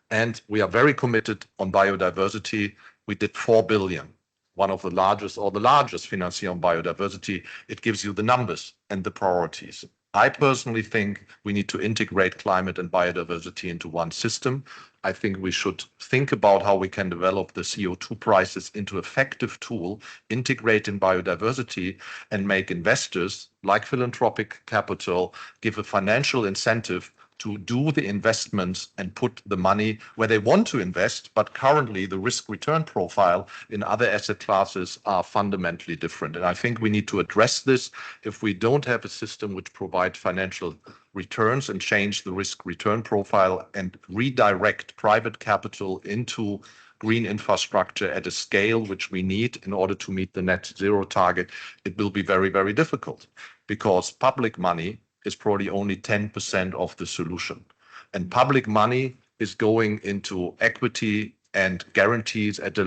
And we are very committed on biodiversity. We did 4 billion. One of the largest or the largest financier on biodiversity. It gives you the numbers and the priorities. I personally think we need to integrate climate and biodiversity into one system. I think we should think about how we can develop the CO2 prices into an effective tool, integrate in biodiversity, and make investors like philanthropic capital give a financial incentive to do the investments and put the money where they want to invest. But currently the risk return profile in other asset classes are fundamentally different. And I think we need to address this. If we don't have a system which provides financial returns and change the risk return profile and redirect private capital into green infrastructure at a scale which we need in order to meet the net zero target, it will be very, very difficult, because public money is probably only 10% of the solution. And public money is going into equity and guarantees at a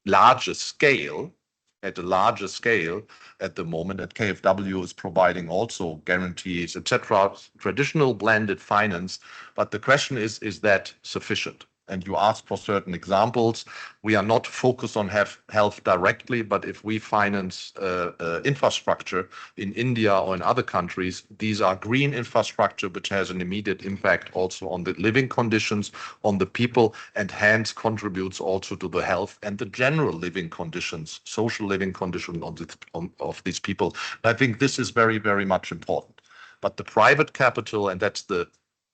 larger scale at the moment. At KfW is providing also guarantees, etc., traditional blended finance. But the question is that sufficient? And you ask for certain examples. We are not focused on health directly, but if we finance infrastructure in India or in other countries, these are green infrastructure, which has an immediate impact also on the living conditions, on the people, and hence contributes also to the health and the general living conditions, social living conditions of these people. I think this is very, very much important. But the private capital, and that's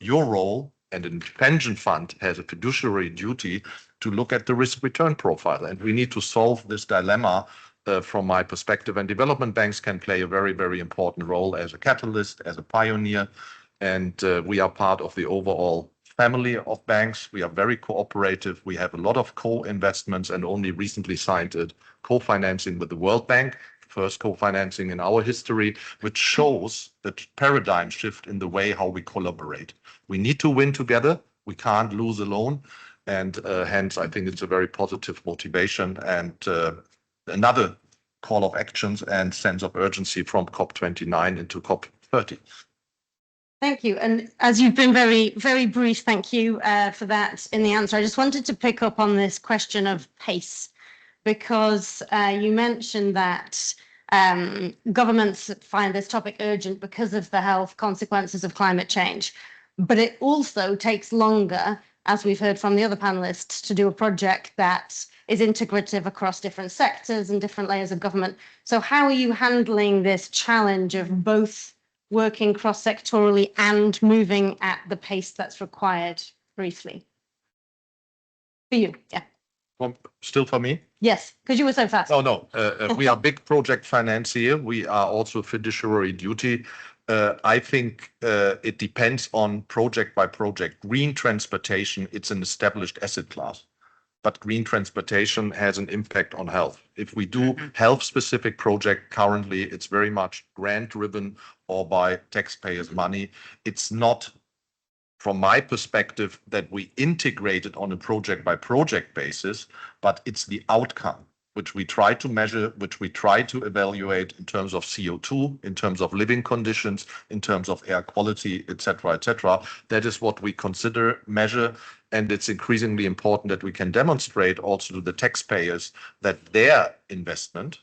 your role, and a pension fund has a fiduciary duty to look at the risk return profile. And we need to solve this dilemma from my perspective. And development banks can play a very, very important role as a catalyst, as a pioneer. And we are part of the overall family of banks. We are very cooperative. We have a lot of co-investments and only recently signed a co-financing with the World Bank, first co-financing in our history, which shows the paradigm shift in the way how we collaborate. We need to win together. We can't lose alone. And hence, I think it's a very positive motivation and another call of actions and sense of urgency from COP29 into COP30. Thank you. And as you've been very, very brief, thank you for that in the answer. I just wanted to pick up on this question of pace, because you mentioned that governments find this topic urgent because of the health consequences of climate change. but it also takes longer, as we've heard from the other panelists, to do a project that is integrative across different sectors and different layers of government. So how are you handling this challenge of both working cross-sectorally and moving at the pace that's required? Briefly. For you, yeah. Still for me? Yes, because you were so fast. No, no. We are big project financier. We are also fiduciary duty. I think it depends on project by project. Green transportation, it's an established asset class, but green transportation has an impact on health. If we do health-specific project, currently it's very much grant-driven or by taxpayers' money. It's not, from my perspective, that we integrate it on a project by project basis, but it's the outcome which we try to measure, which we try to evaluate in terms of CO2, in terms of living conditions, in terms of air quality, et cetera, et cetera. That is what we consider, measure, and it's increasingly important that we can demonstrate also to the taxpayers that their investment,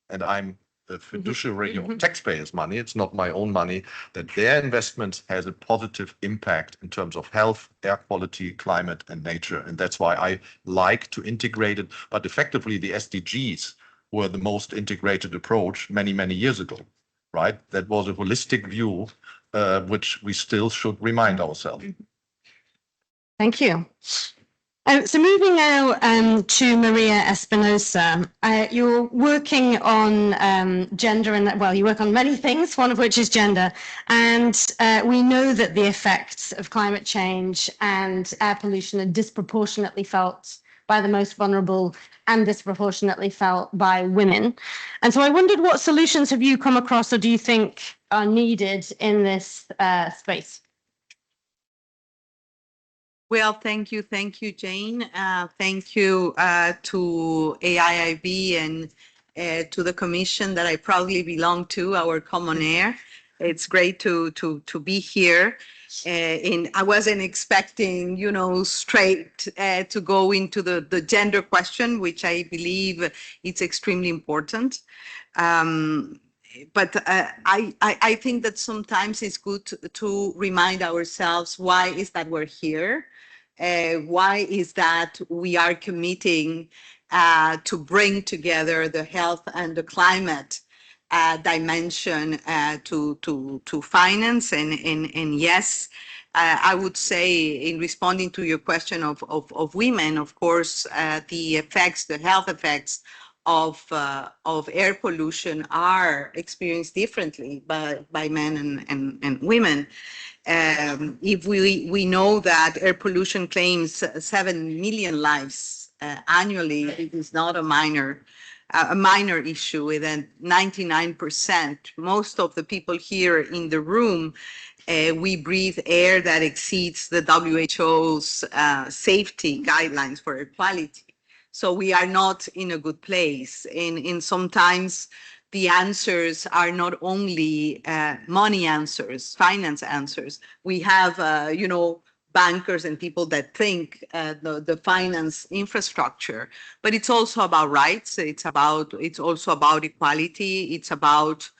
and I'm a fiduciary of taxpayers' money, it's not my own money, that their investment has a positive impact in terms of health, air quality, climate, and nature. And that's why I like to integrate it. But effectively, the SDGs were the most integrated approach many, many years ago, right? That was a holistic view, which we still should remind ourselves. Thank you. So moving now to Maria Espinosa, you're working on gender and, well, you work on many things, one of which is gender. And we know that the effects of climate change and air pollution are disproportionately felt by the most vulnerable and disproportionately felt by women. And so I wondered, what solutions have you come across or do you think are needed in this space? Well, thank you, Jane. Thank you to AIIB and to the commission that I proudly belong to, our Common Air. It's great to be here. And I wasn't expecting, straight to go into the gender question, which I believe it's extremely important. But I think that sometimes it's good to remind ourselves why is that we're here. Why is that we are committing to bring together the health and the climate dimension to finance? And yes, I would say in responding to your question of women, of course, the effects, the health effects of air pollution are experienced differently by men and women. If we know that air pollution claims 7 million lives annually, it is not a minor issue. With 99%, most of the people here in the room, we breathe air that exceeds the WHO's safety guidelines for air quality. So we are not in a good place. And sometimes the answers are not only money answers, finance answers. We have, bankers and people that think the finance infrastructure, but it's also about rights. It's also about equality. It's about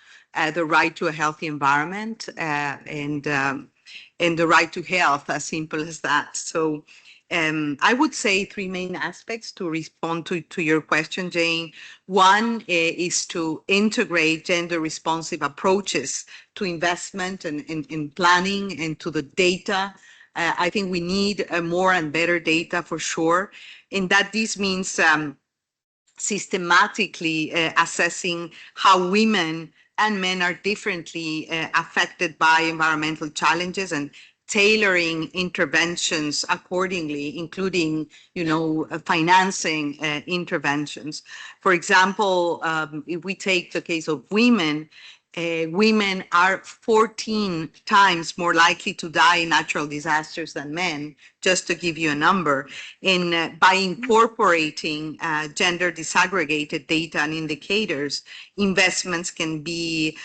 the right to a healthy environment and the right to health, as simple as that. So I would say 3 main aspects to respond to your question, Jane. One is to integrate gender responsive approaches to investment and in planning and to the data. I think we need more and better data for sure. And that this means systematically assessing how women and men are differently affected by environmental challenges and tailoring interventions accordingly, including, financing interventions. For example, if we take the case of women, women are 14 times more likely to die in natural disasters than men, just to give you a number. And by incorporating gender disaggregated data and indicators, investments can be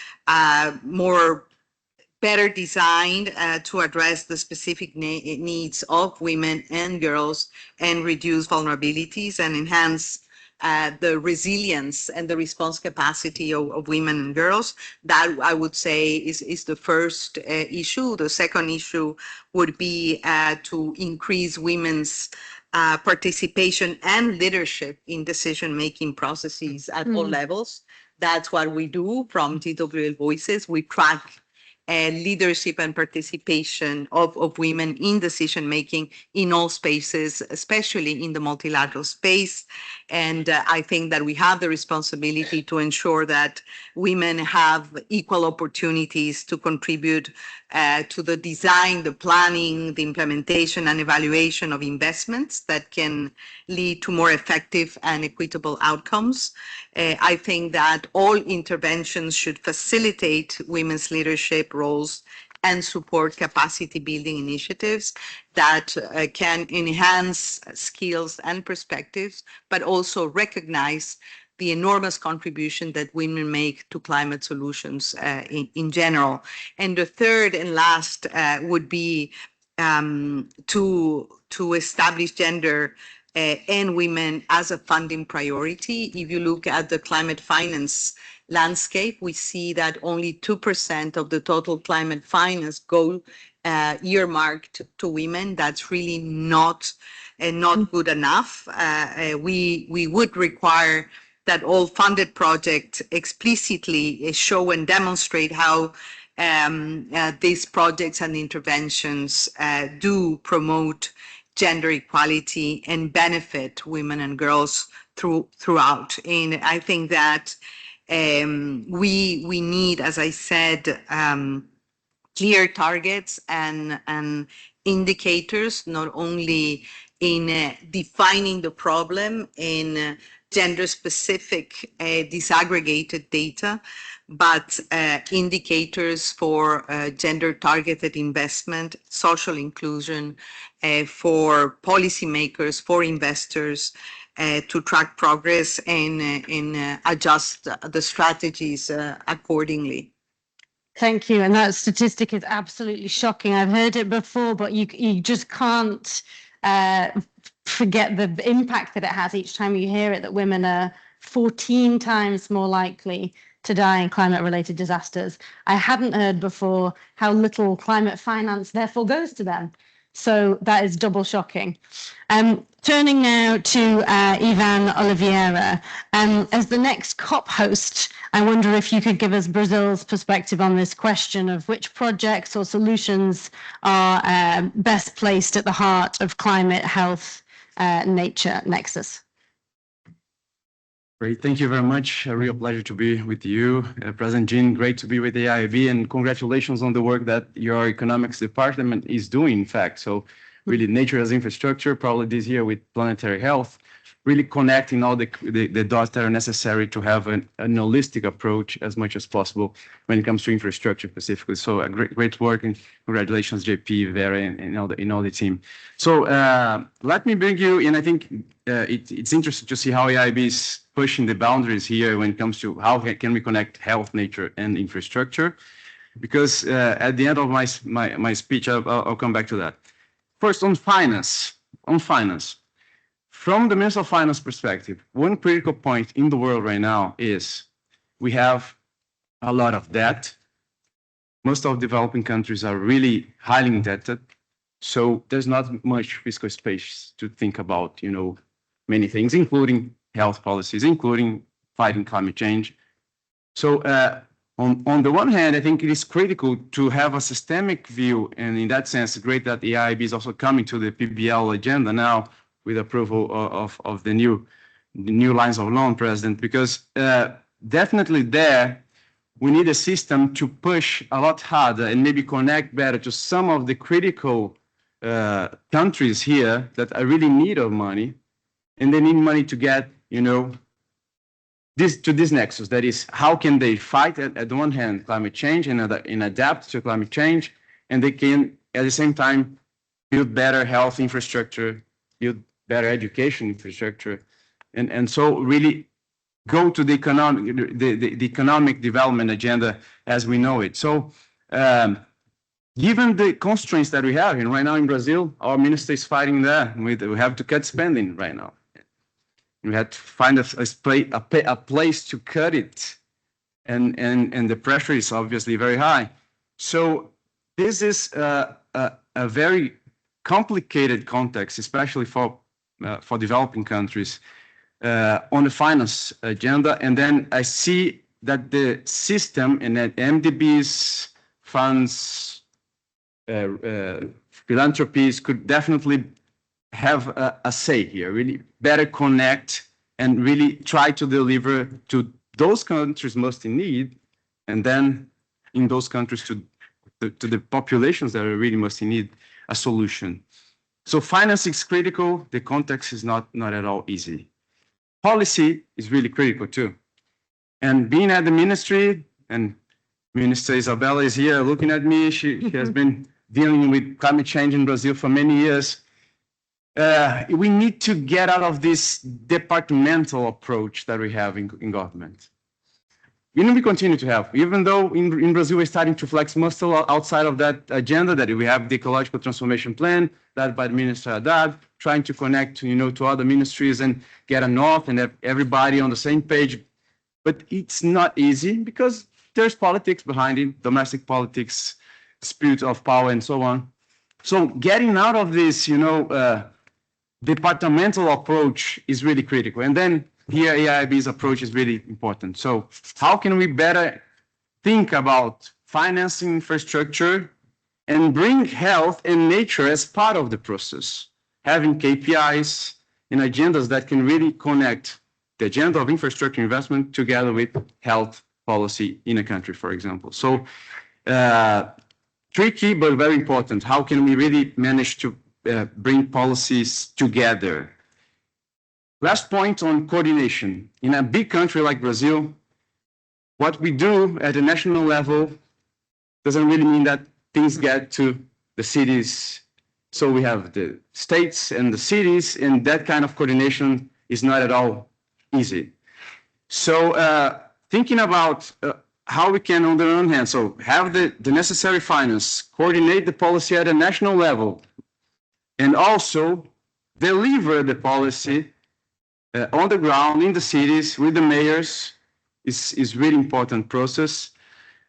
better designed to address the specific needs of women and girls and reduce vulnerabilities and enhance the resilience and the response capacity of women and girls. That I would say is the first issue. The second issue would be to increase women's participation and leadership in decision-making processes at all levels. That's what we do from TWL Voices. We track leadership and participation of women in decision-making in all spaces, especially in the multilateral space. And I think that we have the responsibility to ensure that women have equal opportunities to contribute to the design, the planning, the implementation and evaluation of investments that can lead to more effective and equitable outcomes. I think that all interventions should facilitate women's leadership roles and support capacity building initiatives that can enhance skills and perspectives, but also recognize the enormous contribution that women make to climate solutions in general. And the third and last would be to establish gender and women as a funding priority. If you look at the climate finance landscape, we see that only 2% of the total climate finance go earmarked to women. That's really not good enough. We would require that all funded projects explicitly show and demonstrate how these projects and interventions do promote gender equality and benefit women and girls throughout. And I think that we need, as I said, clear targets and indicators, not only in defining the problem in gender-specific disaggregated data, but indicators for gender-targeted investment, social inclusion, for policymakers, for investors, to track progress and adjust the strategies accordingly. Thank you. And that statistic is absolutely shocking. I've heard it before, but you just can't forget the impact that it has each time you hear it, that women are 14 times more likely to die in climate-related disasters. I hadn't heard before how little climate finance therefore goes to them. So that is double shocking. Turning now to Ivan Oliveira. As the next COP host, I wonder if you could give us Brazil's perspective on this question of which projects or solutions are best placed at the heart of climate, health, nature nexus. Great, thank you very much. A real pleasure to be with you. President Jean, great to be with the AIIB, and congratulations on the work that your economics department is doing, in fact. So really nature as infrastructure, probably this year with planetary health, really connecting all the dots that are necessary to have an holistic approach as much as possible when it comes to infrastructure specifically. So a great work, and congratulations, JP, Vera, and all the team. So let me bring you in. I think it's interesting to see how AIIB is pushing the boundaries here when it comes to how can we connect health, nature, and infrastructure. Because at the end of my speech, I'll come back to that. First, on finance. From the Minister of Finance perspective, one critical point in the world right now is we have a lot of debt. Most of developing countries are really highly indebted. So there's not much fiscal space to think about, many things, including health policies, including fighting climate change. So on the one hand, I think it is critical to have a systemic view. And in that sense, it's great that the AIIB is also coming to the PBL agenda now with approval of the new lines of loan, President, because definitely there, we need a system to push a lot harder and maybe connect better to some of the critical countries here that are really in need of money, and they need money to get, this nexus. That is, how can they fight at the one hand climate change and adapt to climate change, and they can at the same time build better health infrastructure, build better education infrastructure, and so really go to the economic development agenda as we know it. So given the constraints that we have, right now in Brazil, our minister is fighting there. We have to cut spending right now. We had to find a place to cut it. And the pressure is obviously very high. So this is a very complicated context, especially for developing countries on the finance agenda. And then I see that the system and that MDBs, funds, philanthropies could definitely have a say here, really better connect and really try to deliver to those countries most in need, and then in those countries to the populations that are really most in need, a solution. So finance is critical. The context is not at all easy. Policy is really critical too. And being at the ministry, and Minister Isabella is here looking at me. She has been dealing with climate change in Brazil for many years. We need to get out of this departmental approach that we have in government. We continue to have, even though in Brazil we're starting to flex muscle outside of that agenda, that we have the ecological transformation plan led by the Minister Haddad, trying to connect to other ministries and get a north and have everybody on the same page. But it's not easy because there's politics behind it, domestic politics, spirit of power, and so on. So getting out of this, departmental approach is really critical. And then here, AIIB's approach is really important. So how can we better think about financing infrastructure and bring health and nature as part of the process, having KPIs and agendas that can really connect the agenda of infrastructure investment together with health policy in a country, for example. So tricky, but very important. How can we really manage to bring policies together? Last point on coordination. In a big country like Brazil, what we do at the national level doesn't really mean that things get to the cities. So we have the states and the cities, and that kind of coordination is not at all easy. So thinking about how we can, on the one hand, so have the necessary finance, coordinate the policy at a national level, and also deliver the policy on the ground in the cities with the mayors is really important process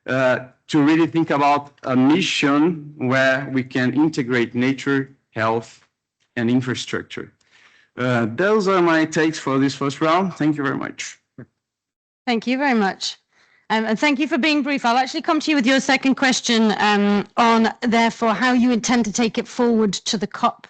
to really think about a mission where we can integrate nature, health, and infrastructure. Those are my takes for this first round. Thank you very much. Thank you very much. And thank you for being brief. I'll actually come to you with your second question on, therefore, how you intend to take it forward to the COP.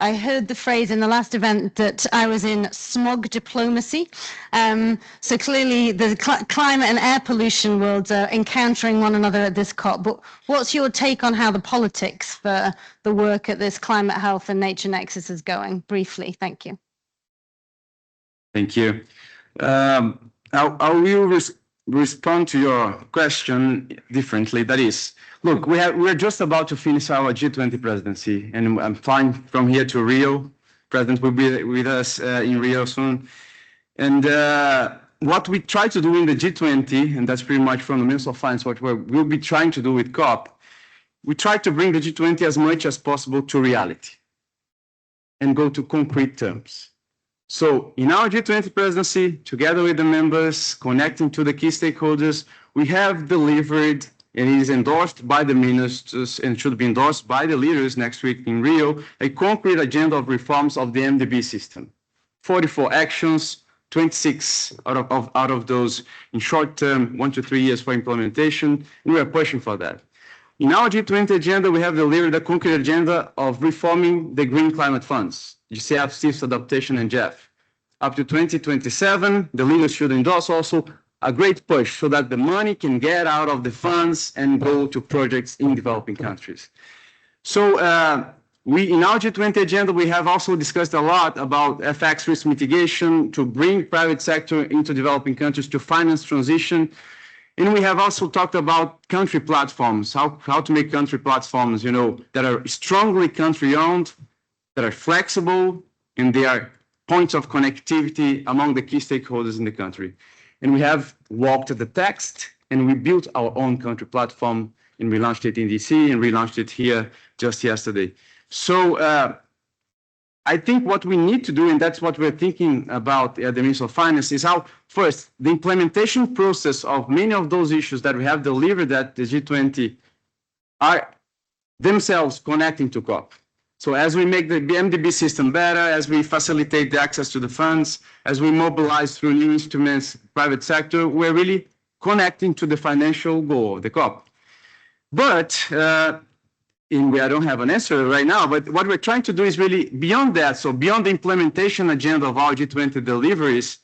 I heard the phrase in the last event that I was in smog diplomacy. So clearly the climate and air pollution worlds are encountering one another at this COP. But what's your take on how the politics for the work at this climate, health and nature nexus is going? Briefly, thank you. Thank you. I will respond to your question differently. That is, look, we're just about to finish our G20 presidency, and I'm flying from here to Rio. President will be with us in Rio soon. And what we try to do in the G20, and that's pretty much fundamentals of finance, what we'll be trying to do with COP, we try to bring the G20 as much as possible to reality and go to concrete terms. So in our G20 presidency, together with the members, connecting to the key stakeholders, we have delivered, and it is endorsed by the ministers and should be endorsed by the leaders next week in Rio, a concrete agenda of reforms of the MDB system. 44 actions, 26 out of those in short term, 1 to 3 years for implementation, and we are pushing for that. In our G20 agenda, we have delivered a concrete agenda of reforming the green climate funds, GCF, CIFS, adaptation, and JEF. Up to 2027, the leaders should endorse also a great push so that the money can get out of the funds and go to projects in developing countries. So in our G20 agenda, we have also discussed a lot about FX risk mitigation to bring private sector into developing countries to finance transition. And we have also talked about country platforms, how to make country platforms, that are strongly country-owned, that are flexible, and they are points of connectivity among the key stakeholders in the country. And we have walked the text, and we built our own country platform, and we launched it in DC and relaunched it here just yesterday. So I think what we need to do, and that's what we're thinking about at the Ministry of Finance, is how, first, the implementation process of many of those issues that we have delivered at the G20 are themselves connecting to COP. So as we make the MDB system better, as we facilitate the access to the funds, as we mobilize through new instruments, private sector, we're really connecting to the financial goal of the COP. But, I don't have an answer right now, but what we're trying to do is really beyond that. So beyond the implementation agenda of our G20 deliveries,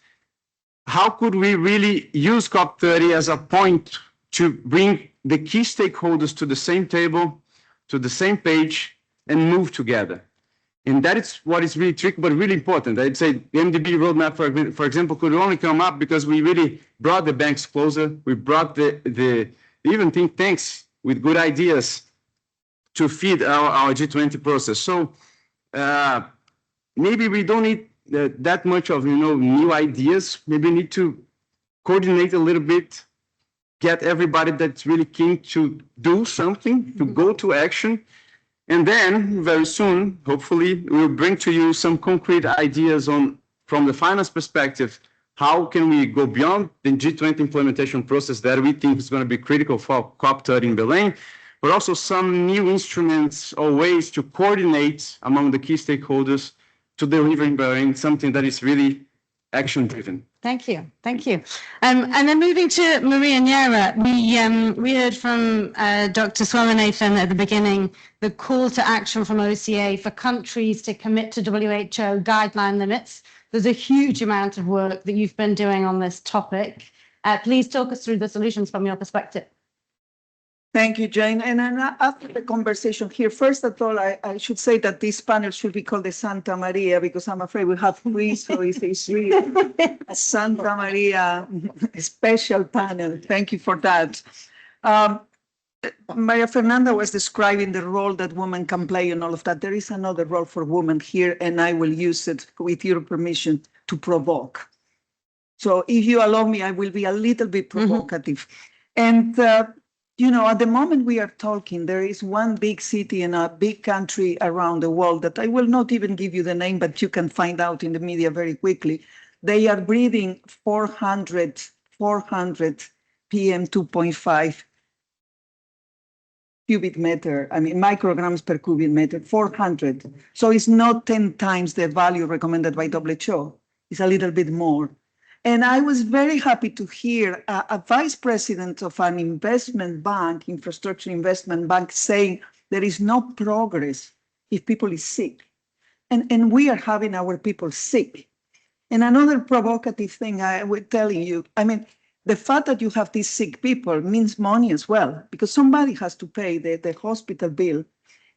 how could we really use COP30 as a point to bring the key stakeholders to the same table, to the same page, and move together? And that is what is really tricky, but really important. I'd say the MDB roadmap, for example, could only come up because we really brought the banks closer. We brought the even think tanks with good ideas to feed our G20 process. So maybe we don't need that much of new ideas. Maybe we need to coordinate a little bit, get everybody that's really keen to do something, to go to action. And then very soon, hopefully, we'll bring to you some concrete ideas from the finance perspective, how can we go beyond the G20 implementation process that we think is going to be critical for COP30 in Belém, but also some new instruments or ways to coordinate among the key stakeholders to deliver in Belém something that is really action-driven. Thank you. Thank you. And then moving to Maria Neira, we heard from Dr. Swaminathan at the beginning, the call to action from OCA for countries to commit to WHO guideline limits. There's a huge amount of work that you've been doing on this topic. Please talk us through the solutions from your perspective. Thank you, Jane. And after the conversation here, first of all, I should say that this panel should be called the Santa Maria, because I'm afraid we have three, so it's really a Santa Maria special panel. Thank you for that. Maria Fernanda was describing the role that women can play in all of that. There is another role for women here, and I will use it, with your permission, to provoke. So if you allow me, I will be a little bit provocative. And at the moment we are talking, there is one big city in a big country around the world that I will not even give you the name, but you can find out in the media very quickly. They are breathing 400 PM 2.5 cubic meter, micrograms per cubic meter, 400. So it's not 10 times the value recommended by WHO. It's a little bit more. And I was very happy to hear a vice president of an investment bank, infrastructure investment bank, saying there is no progress if people is sick. And we are having our people sick. And another provocative thing I was telling you, the fact that you have these sick people means money as well, because somebody has to pay the hospital bill.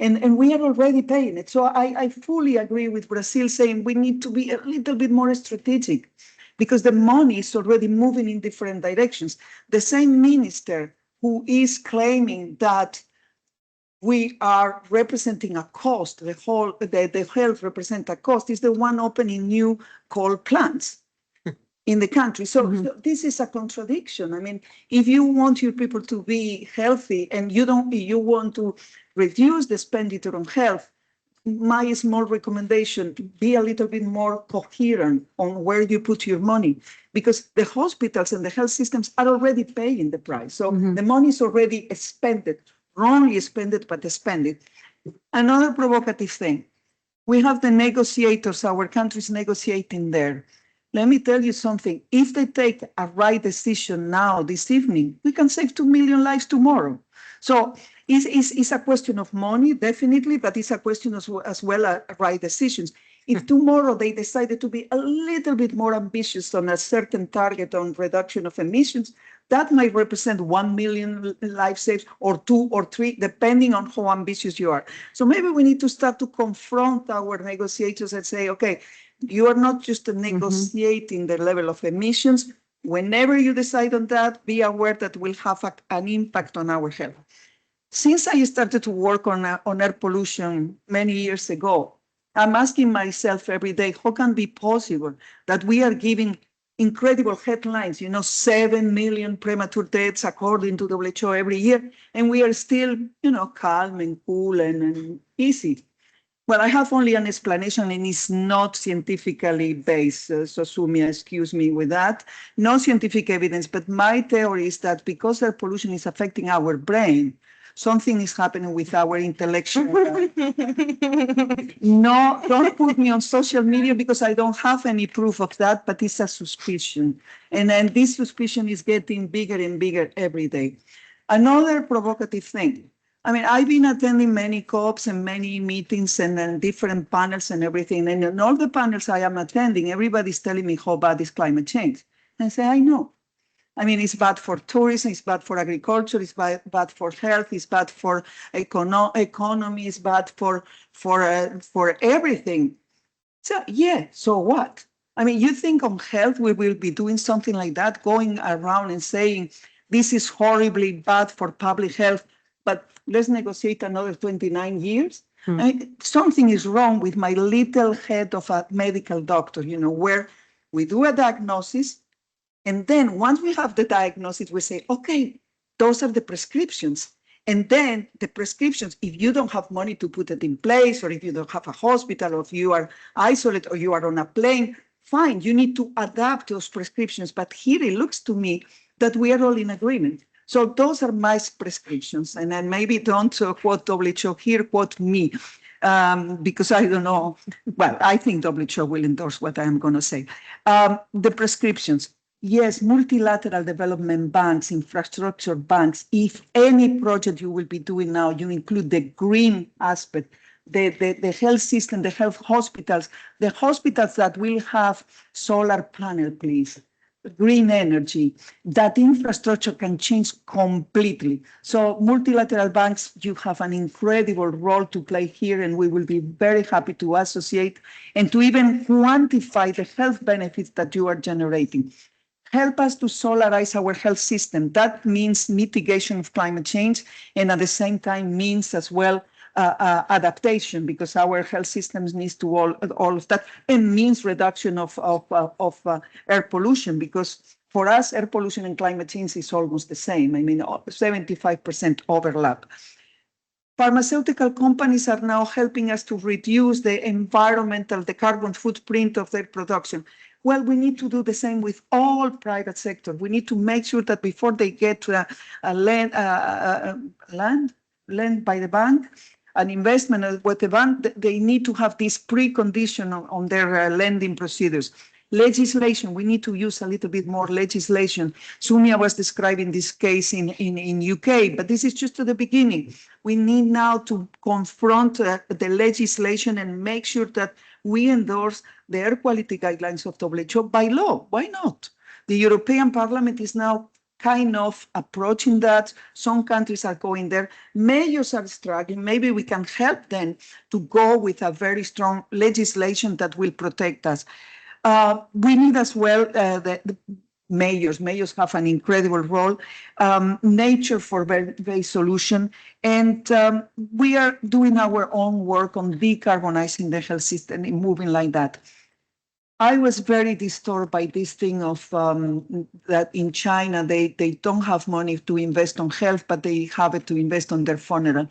And we are already paying it. So I fully agree with Brazil saying we need to be a little bit more strategic, because the money is already moving in different directions. The same minister who is claiming that we are representing a cost, the health represents a cost, is the one opening new coal plants in the country. So this is a contradiction. If you want your people to be healthy and you want to reduce the expenditure on health, my small recommendation, be a little bit more coherent on where you put your money, because the hospitals and the health systems are already paying the price. So the money is already expended, wrongly expended, but expended. Another provocative thing, we have the negotiators, our countries negotiating there. Let me tell you something, if they take a right decision now, this evening, we can save 2 million lives tomorrow. So it's a question of money, definitely, but it's a question as well as right decisions. If tomorrow they decided to be a little bit more ambitious on a certain target on reduction of emissions, that might represent 1 million life saved, or 2 or 3, depending on how ambitious you are. So maybe we need to start to confront our negotiators and say, okay, you are not just negotiating the level of emissions. Whenever you decide on that, be aware that will have an impact on our health. Since I started to work on air pollution many years ago, I'm asking myself every day, how can it be possible that we are giving incredible headlines, 7 million premature deaths according to WHO every year, and we are still, calm and cool and easy. Well, I have only an explanation and it's not scientifically based. So Soumya, excuse me with that. No scientific evidence, but my theory is that because air pollution is affecting our brain, something is happening with our intellectual. No, don't put me on social media because I don't have any proof of that, but it's a suspicion. And then this suspicion is getting bigger and bigger every day. Another provocative thing. I mean, I've been attending many COPs and many meetings and then different panels and everything. And in all the panels I am attending, everybody's telling me how bad is climate change. And I say, I know. I mean, it's bad for tourism, it's bad for agriculture, it's bad for health, it's bad for economy, it's bad for everything. So yeah, so what? I mean, you think on health we will be doing something like that, going around and saying this is horribly bad for public health, but let's negotiate another 29 years. I mean, something is wrong with my little head of a medical doctor, you know, where we do a diagnosis. And then once we have the diagnosis, we say, okay, those are the prescriptions. And then the prescriptions, if you don't have money to put it in place, or if you don't have a hospital, or if you are isolated, or you are on a plane, fine, you need to adapt those prescriptions. But here it looks to me that we are all in agreement. So those are my prescriptions. And then maybe don't quote WHO here, quote me, because I don't know. Well, I think WHO will endorse what I am going to say. The prescriptions. Yes, multilateral development banks, infrastructure banks. If any project you will be doing now, you include the green aspect, the health system, the health hospitals, the hospitals that will have solar panel, please, green energy, that infrastructure can change completely. So multilateral banks, you have an incredible role to play here, and we will be very happy to associate and to even quantify the health benefits that you are generating. Help us to solarize our health system. That means mitigation of climate change, and at the same time means as well adaptation, because our health systems needs to all of that, and means reduction of air pollution, because for us, air pollution and climate change is almost the same. I mean, 75% overlap. Pharmaceutical companies are now helping us to reduce the carbon footprint of their production. Well, we need to do the same with all private sector. We need to make sure that before they get to land by the bank, an investment with the bank, they need to have this precondition on their lending procedures. Legislation, we need to use a little bit more legislation. Soumya was describing this case in UK, but this is just the beginning. We need now to confront the legislation and make sure that we endorse the air quality guidelines of WHO by law. Why not? The European Parliament is now kind of approaching that. Some countries are going there. Mayors are struggling. Maybe we can help them to go with a very strong legislation that will protect us. We need as well the mayors. Mayors have an incredible role. Nature for very solution. And we are doing our own work on decarbonizing the health system and moving like that. I was very disturbed by this thing of that in China, they don't have money to invest on health, but they have it to invest on their funeral.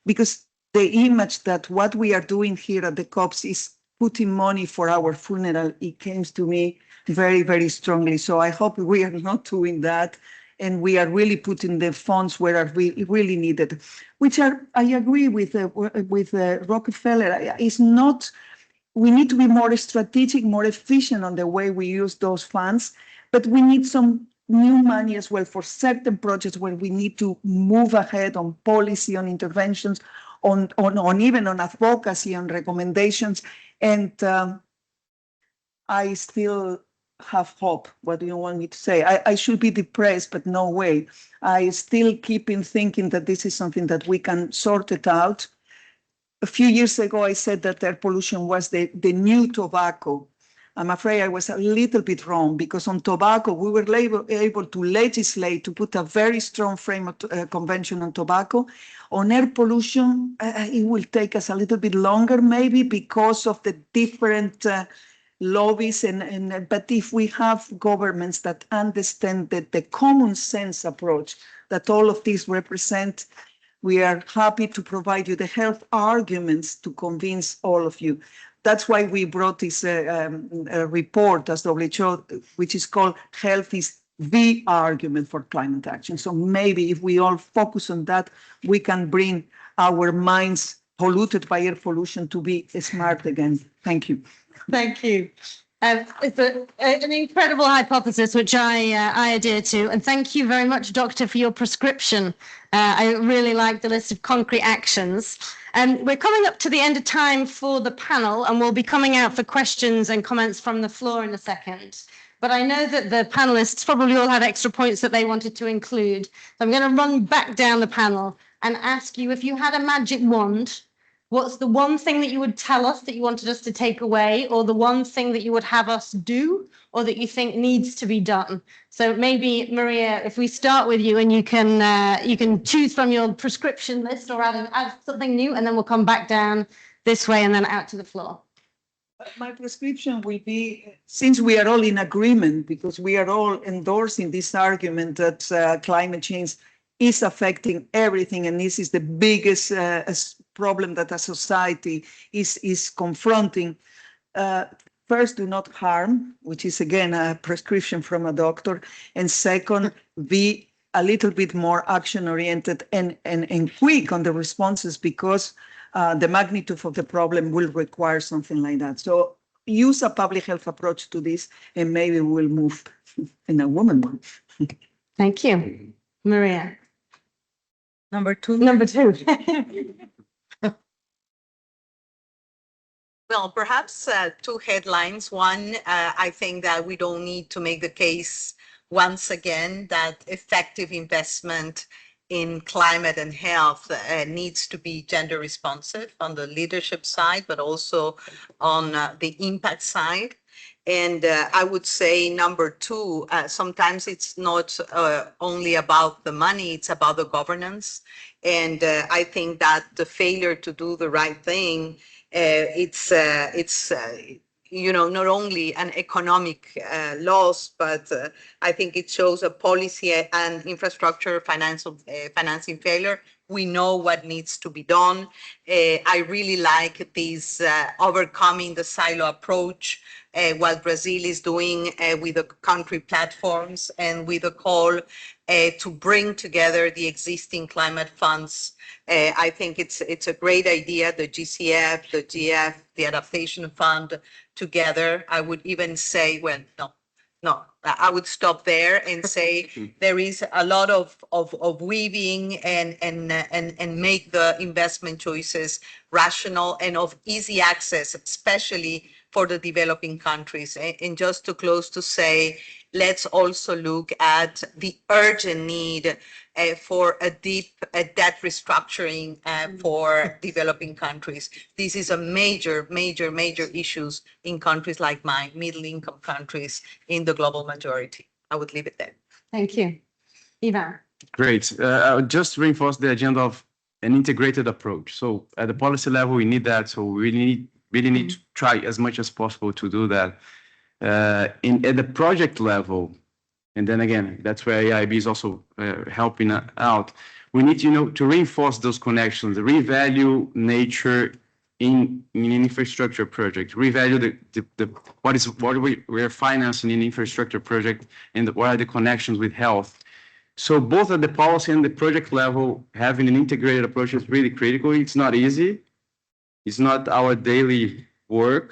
Because the image that what we are doing here at the COPs is putting money for our funeral, it came to me very, very strongly. So I hope we are not doing that. And we are really putting the funds where are really needed, which are, I agree with Rockefeller. It's not, we need to be more strategic, more efficient on the way we use those funds, but we need some new money as well for certain projects where we need to move ahead on policy, on interventions, on even on advocacy, on recommendations. And I still have hope. What do you want me to say? I should be depressed, but no way. I still keep in thinking that this is something that we can sort it out. A few years ago, I said that air pollution was the new tobacco. I'm afraid I was a little bit wrong, because on tobacco, we were able to legislate, to put a very strong frame of convention on tobacco. On air pollution, it will take us a little bit longer, maybe because of the different lobbies. But if we have governments that understand that the common sense approach that all of these represent, We are happy to provide you the health arguments to convince all of you. That's why we brought this report as WHO, which is called Health is the Argument for Climate Action. So maybe if we all focus on that, we can bring our minds polluted by air pollution to be smart again. Thank you. Thank you. It's an incredible hypothesis, which I adhere to. And thank you very much, Doctor, for your prescription. I really like the list of concrete actions. And we're coming up to the end of time for the panel, and we'll be coming out for questions and comments from the floor in a second. But I know that the panelists probably all had extra points that they wanted to include. So I'm going to run back down the panel and ask you, if you had a magic wand, what's the one thing that you would tell us that you wanted us to take away, or the one thing that you would have us do, or that you think needs to be done? So maybe, Maria, if we start with you, and you can choose from your prescription list or add something new, and then we'll come back down this way and then out to the floor. My prescription will be, since we are all in agreement, because we are all endorsing this argument that climate change is affecting everything, and this is the biggest problem that a society is confronting. First, do not harm, which is again a prescription from a doctor. And second, be a little bit more action-oriented and quick on the responses, because the magnitude of the problem will require something like that. So use a public health approach to this, and maybe we'll move in a woman one. Thank you. Maria. Number two. Number two. Well, perhaps two headlines. One, I think that we don't need to make the case once again that effective investment in climate and health needs to be gender responsive on the leadership side, but also on the impact side. And I would say number two, sometimes it's not only about the money, it's about the governance. And I think that the failure to do the right thing, it's not only an economic loss, but I think it shows a policy and infrastructure financing failure. We know what needs to be done. I really like this overcoming the silo approach, what Brazil is doing with the country platforms and with a call to bring together the existing climate funds. I think it's a great idea, the GCF, the GF, the Adaptation Fund together. I would even say, well, no, I would stop there and say there is a lot of weaving and make the investment choices rational and of easy access, especially for the developing countries. And just to close to say, let's also look at the urgent need for a deep debt restructuring for developing countries. This is a major issues in countries like mine, middle income countries in the global majority. I would leave it there. Thank you. Ivan. Great. I would just reinforce the agenda of an integrated approach. So at the policy level, we need that. So we really need to try as much as possible to do that. At the project level, and then again, that's where AIIB is also helping out. We need to reinforce those connections, revalue nature in an infrastructure project, revalue what we're financing in infrastructure project, and what are the connections with health. So both at the policy and the project level, having an integrated approach is really critical. It's not easy. It's not our daily work,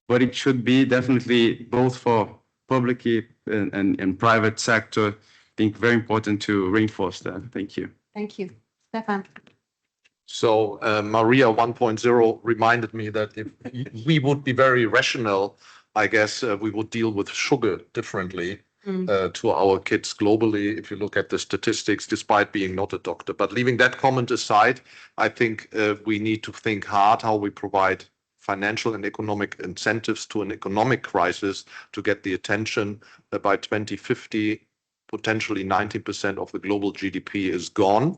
but it should be definitely both for public and private sector. I think very important to reinforce that. Thank you. Thank you. Stefan. So Maria 1.0 reminded me that if we would be very rational, I guess we would deal with sugar differently to our kids globally, if you look at the statistics, despite being not a doctor. But leaving that comment aside, I think we need to think hard how we provide financial and economic incentives to an economic crisis to get the attention that by 2050, potentially 90% of the global GDP is gone,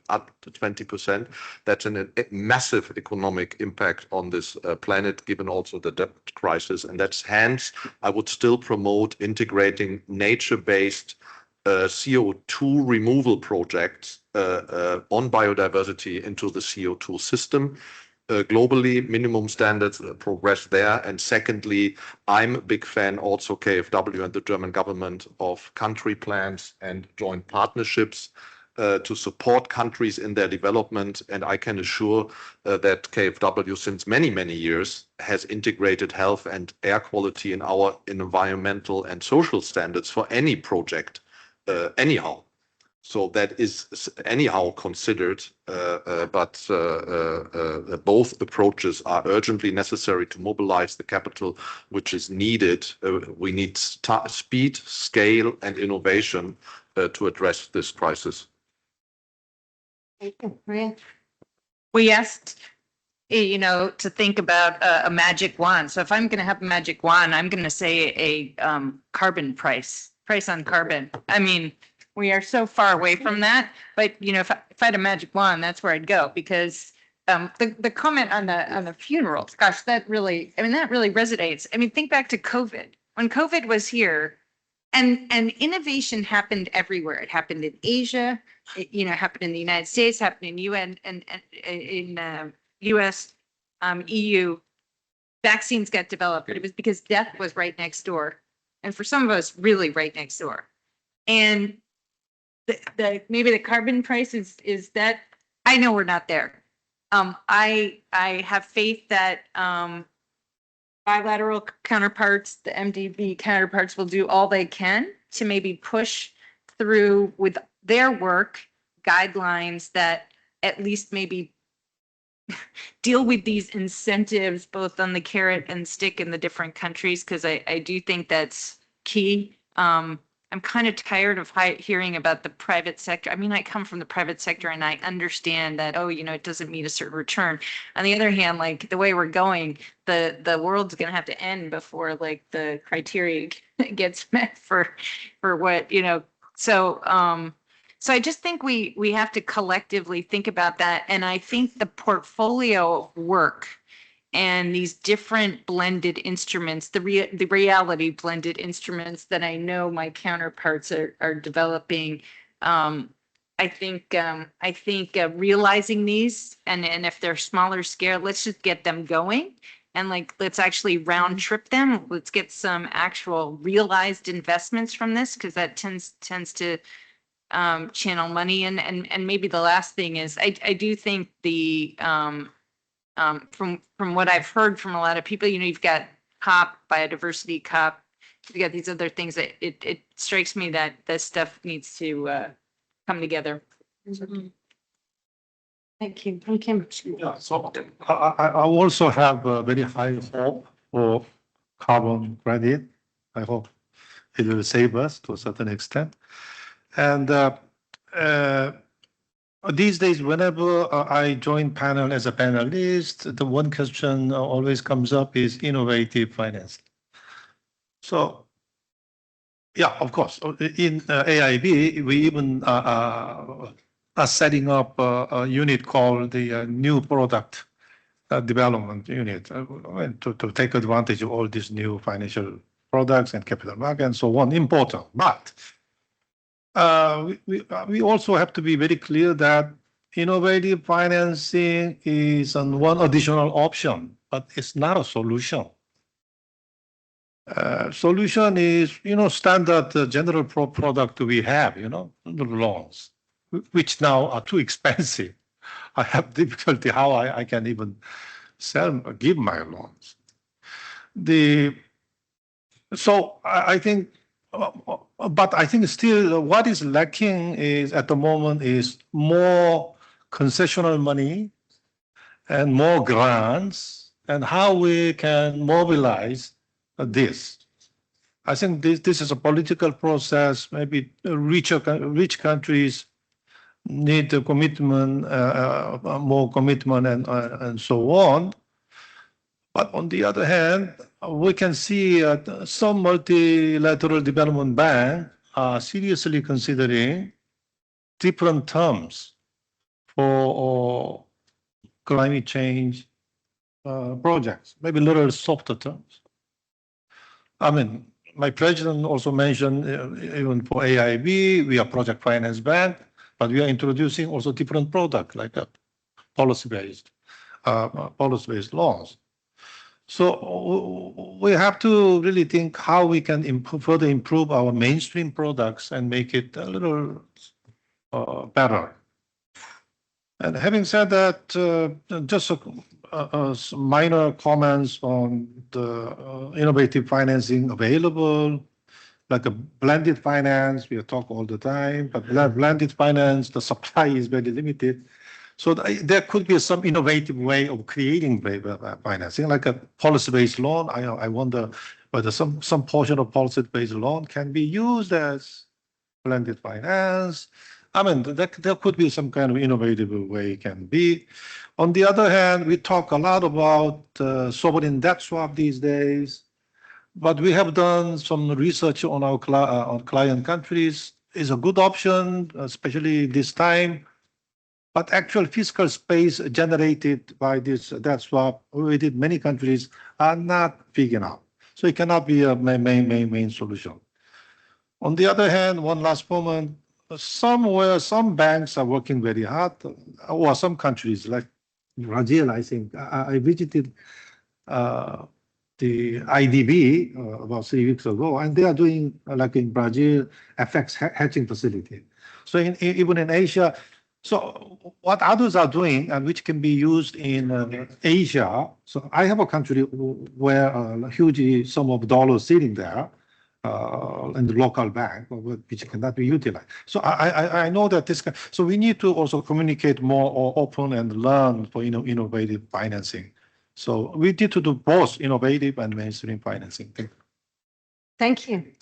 up to 20%. That's a massive economic impact on this planet, given also the debt crisis. And that's hence, I would still promote integrating nature-based CO2 removal projects on biodiversity into the CO2 system. Globally, minimum standards progress there. And secondly, I'm a big fan, also KfW and the German government, of country plans and joint partnerships to support countries in their development. And I can assure that KfW, since many, many years, has integrated health and air quality in our environmental and social standards for any project, anyhow. So that is anyhow considered, but both approaches are urgently necessary to mobilize the capital which is needed. We need speed, scale, and innovation to address this crisis. We asked, to think about a magic wand. So if I'm going to have a magic wand, I'm going to say a carbon price on carbon. I mean, we are so far away from that, but if I had a magic wand, that's where I'd go, because the comment on the funerals, gosh, that really resonates. I mean, think back to COVID. When COVID was here, and innovation happened everywhere. It happened in Asia, it happened in the United States, happened in UN and in US, EU. Vaccines got developed, but it was because death was right next door, and for some of us, really right next door. And maybe the carbon price is that. I know we're not there. I have faith that bilateral counterparts, the MDB counterparts, will do all they can to maybe push through with their work guidelines that at least maybe deal with these incentives, both on the carrot and stick in the different countries, because I do think that's key. I'm kind of tired of hearing about the private sector. I mean, I come from the private sector and I understand that, it doesn't meet a certain return. On the other hand, like the way we're going, the world's going to have to end before like the criteria gets met for what, so I just think we have to collectively think about that. And I think the portfolio of work and these different blended instruments, the reality blended instruments that I know my counterparts are developing. I think realizing these, and if they're smaller scale, let's just get them going, and let's actually round trip them. Let's get some actual realized investments from this, because that tends to channel money. And maybe the last thing is I do think the from what I've heard from a lot of people, you've got COP, biodiversity COP, you've got these other things that it strikes me that this stuff needs to come together. Thank you. Yeah, so I also have a very high hope for carbon credit. I hope it will save us to a certain extent. And these days, whenever I join panel as a panelist, the one question always comes up is innovative finance. So, yeah, of course, in AIIB, we even are setting up a unit called the New Product Development Unit to take advantage of all these new financial products and capital market and so on. Important, but we also have to be very clear that innovative financing is one additional option, but it's not a solution. Solution is, standard general product we have, the loans, which now are too expensive. I have difficulty how I can even give my loans. So I think. But I think still what is lacking is at the moment is more concessional money and more grants, and how we can mobilize this. I think this is a political process. Maybe rich countries need a commitment, more commitment, and so on. But on the other hand, we can see some multilateral development banks are seriously considering different terms for climate change projects, maybe a little softer terms. I mean, my president also mentioned, even for AIIB, we are project finance bank, but we are introducing also different product like a policy-based loans. So we have to really think how we can further improve our mainstream products and make it a little better. And having said that, just some minor comments on the innovative financing available, like a blended finance, we talk all the time, but blended finance, the supply is very limited. So there could be some innovative way of creating financing, like a policy-based loan. I wonder whether some portion of policy-based loan can be used as blended finance. I mean, there could be some kind of innovative way it can be. On the other hand, we talk a lot about sovereign debt swap these days, but we have done some research on our on client countries. It's a good option, especially this time. But actual fiscal space generated by this debt swap within many countries are not big enough. So it cannot be a main solution. On the other hand, one last moment, some banks are working very hard, or some countries like Brazil, I think. I visited the IDB about 3 weeks ago, and they are doing, like in Brazil, FX hedging facility. So even in Asia, so what others are doing and which can be used in Asia. So I have a country where a huge sum of dollars sitting there in the local bank, which cannot be utilized. So I know that this. So we need to also communicate more or open and learn for innovative financing. So we need to do both innovative and mainstream financing. Thank you.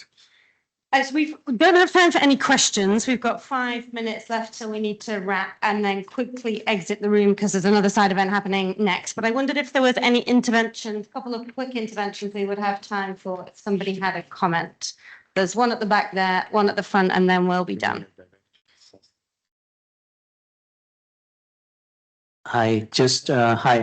As we don't have time for any questions, we've got 5 minutes left till we need to wrap and then quickly exit the room because there's another side event happening next. But I wondered if there was any interventions, a couple of quick interventions we would have time for if somebody had a comment. There's one at the back there, one at the front, and then we'll be done. Hi,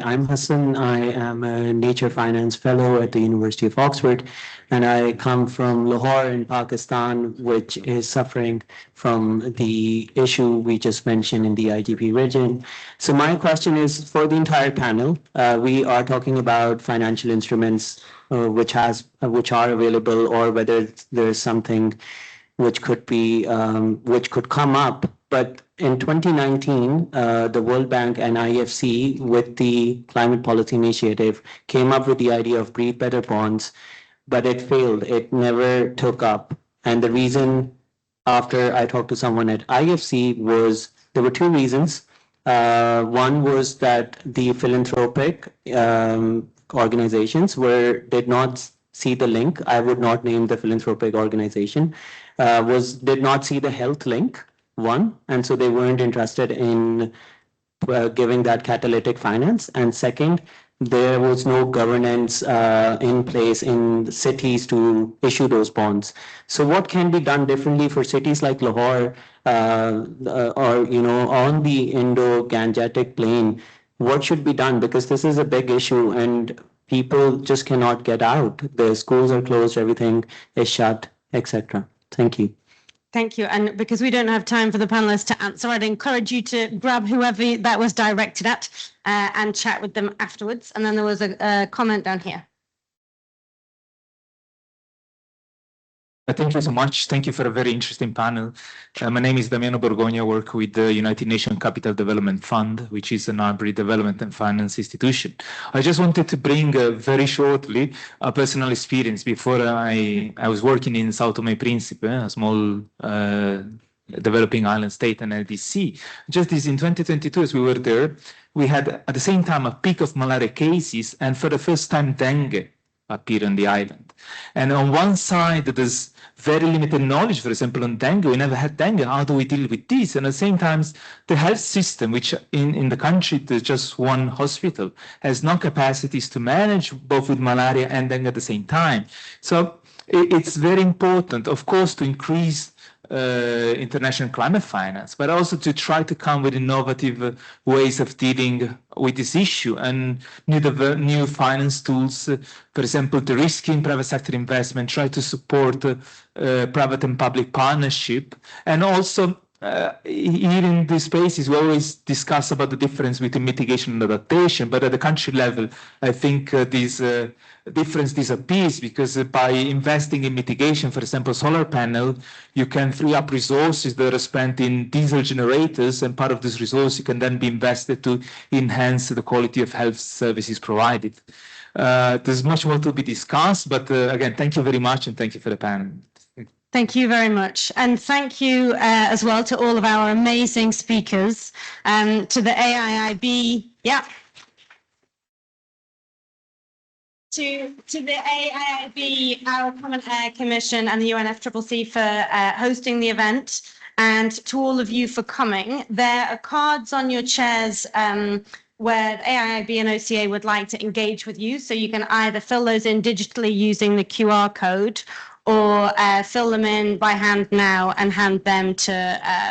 I'm Hassan. I am a nature finance fellow at the University of Oxford, and I come from Lahore in Pakistan, which is suffering from the issue we just mentioned in the IDP region. So my question is for the entire panel. We are talking about financial instruments which are available, or whether there is something which could be which could come up. But in 2019, the World Bank and IFC, with the Climate Policy Initiative, came up with the idea of breed better bonds, but it failed. It never took up. And the reason, after I talked to someone at IFC, was there were two reasons. One was that the philanthropic organizations did not see the link. I would not name the philanthropic organization. Did not see the health link. One, and so they weren't interested in giving that catalytic finance. And second, there was no governance in place in cities to issue those bonds. So what can be done differently for cities like Lahore or on the Indo-Gangetic plain? What should be done? Because this is a big issue and people just cannot get out. The schools are closed, everything is shut, etc. Thank you. Thank you. And because we don't have time for the panelists to answer, I'd encourage you to grab whoever that was directed at and chat with them afterwards. And then there was a comment down here. Thank you so much. Thank you for a very interesting panel. My name is Damiano Borgogna. I work with the United Nations Capital Development Fund, which is an hybrid development and finance institution. I just wanted to bring very shortly a personal experience. Before I was working in Sao Tome and Principe, a small developing island state and LDC. Just as in 2022, as we were there, we had at the same time a peak of malaria cases, and for the first time dengue appeared on the island. And on one side, there's very limited knowledge, for example, on dengue. We never had dengue. How do we deal with this? And at the same time, the health system, which in the country, there's just one hospital, has no capacities to manage both with malaria and dengue at the same time. So it's very important, of course, to increase international climate finance, but also to try to come with innovative ways of dealing with this issue and new finance tools, for example, the risk in private sector investment, try to support private and public partnership. And also here in these spaces, we always discuss about the difference between mitigation and adaptation, but at the country level, I think this difference disappears because by investing in mitigation, for example, solar panel, you can free up resources that are spent in diesel generators, and part of this resource can then be invested to enhance the quality of health services provided. There's much more to be discussed, but again, thank you very much, and thank you for the panel. Thank you very much. And thank you as well to all of our amazing speakers, to the AIIB, to the AIIB, our Common Air Commission, and the UNFCCC for hosting the event, and to all of you for coming. There are cards on your chairs where AIIB and OCA would like to engage with you, so you can either fill those in digitally using the QR code, or fill them in by hand now and hand them to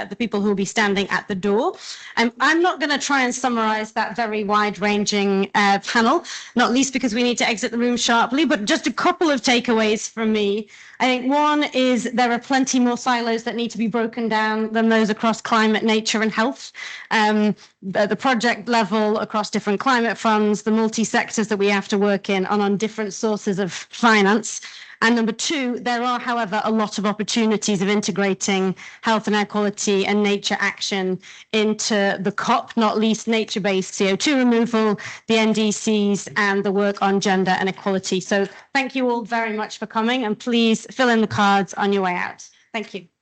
the people who will be standing at the door. I'm not going to try and summarize that very wide-ranging panel, not least because we need to exit the room sharply, but just a couple of takeaways from me. I think one is there are plenty more silos that need to be broken down than those across climate, nature, and health. The project level across different climate funds, the multi-sectors that we have to work in, and on different sources of finance. And number two, there are, however, a lot of opportunities of integrating health and air quality and nature action into the COP, not least nature-based CO2 removal, the NDCs, and the work on gender and equality. So thank you all very much for coming, and please fill in the cards on your way out. Thank you.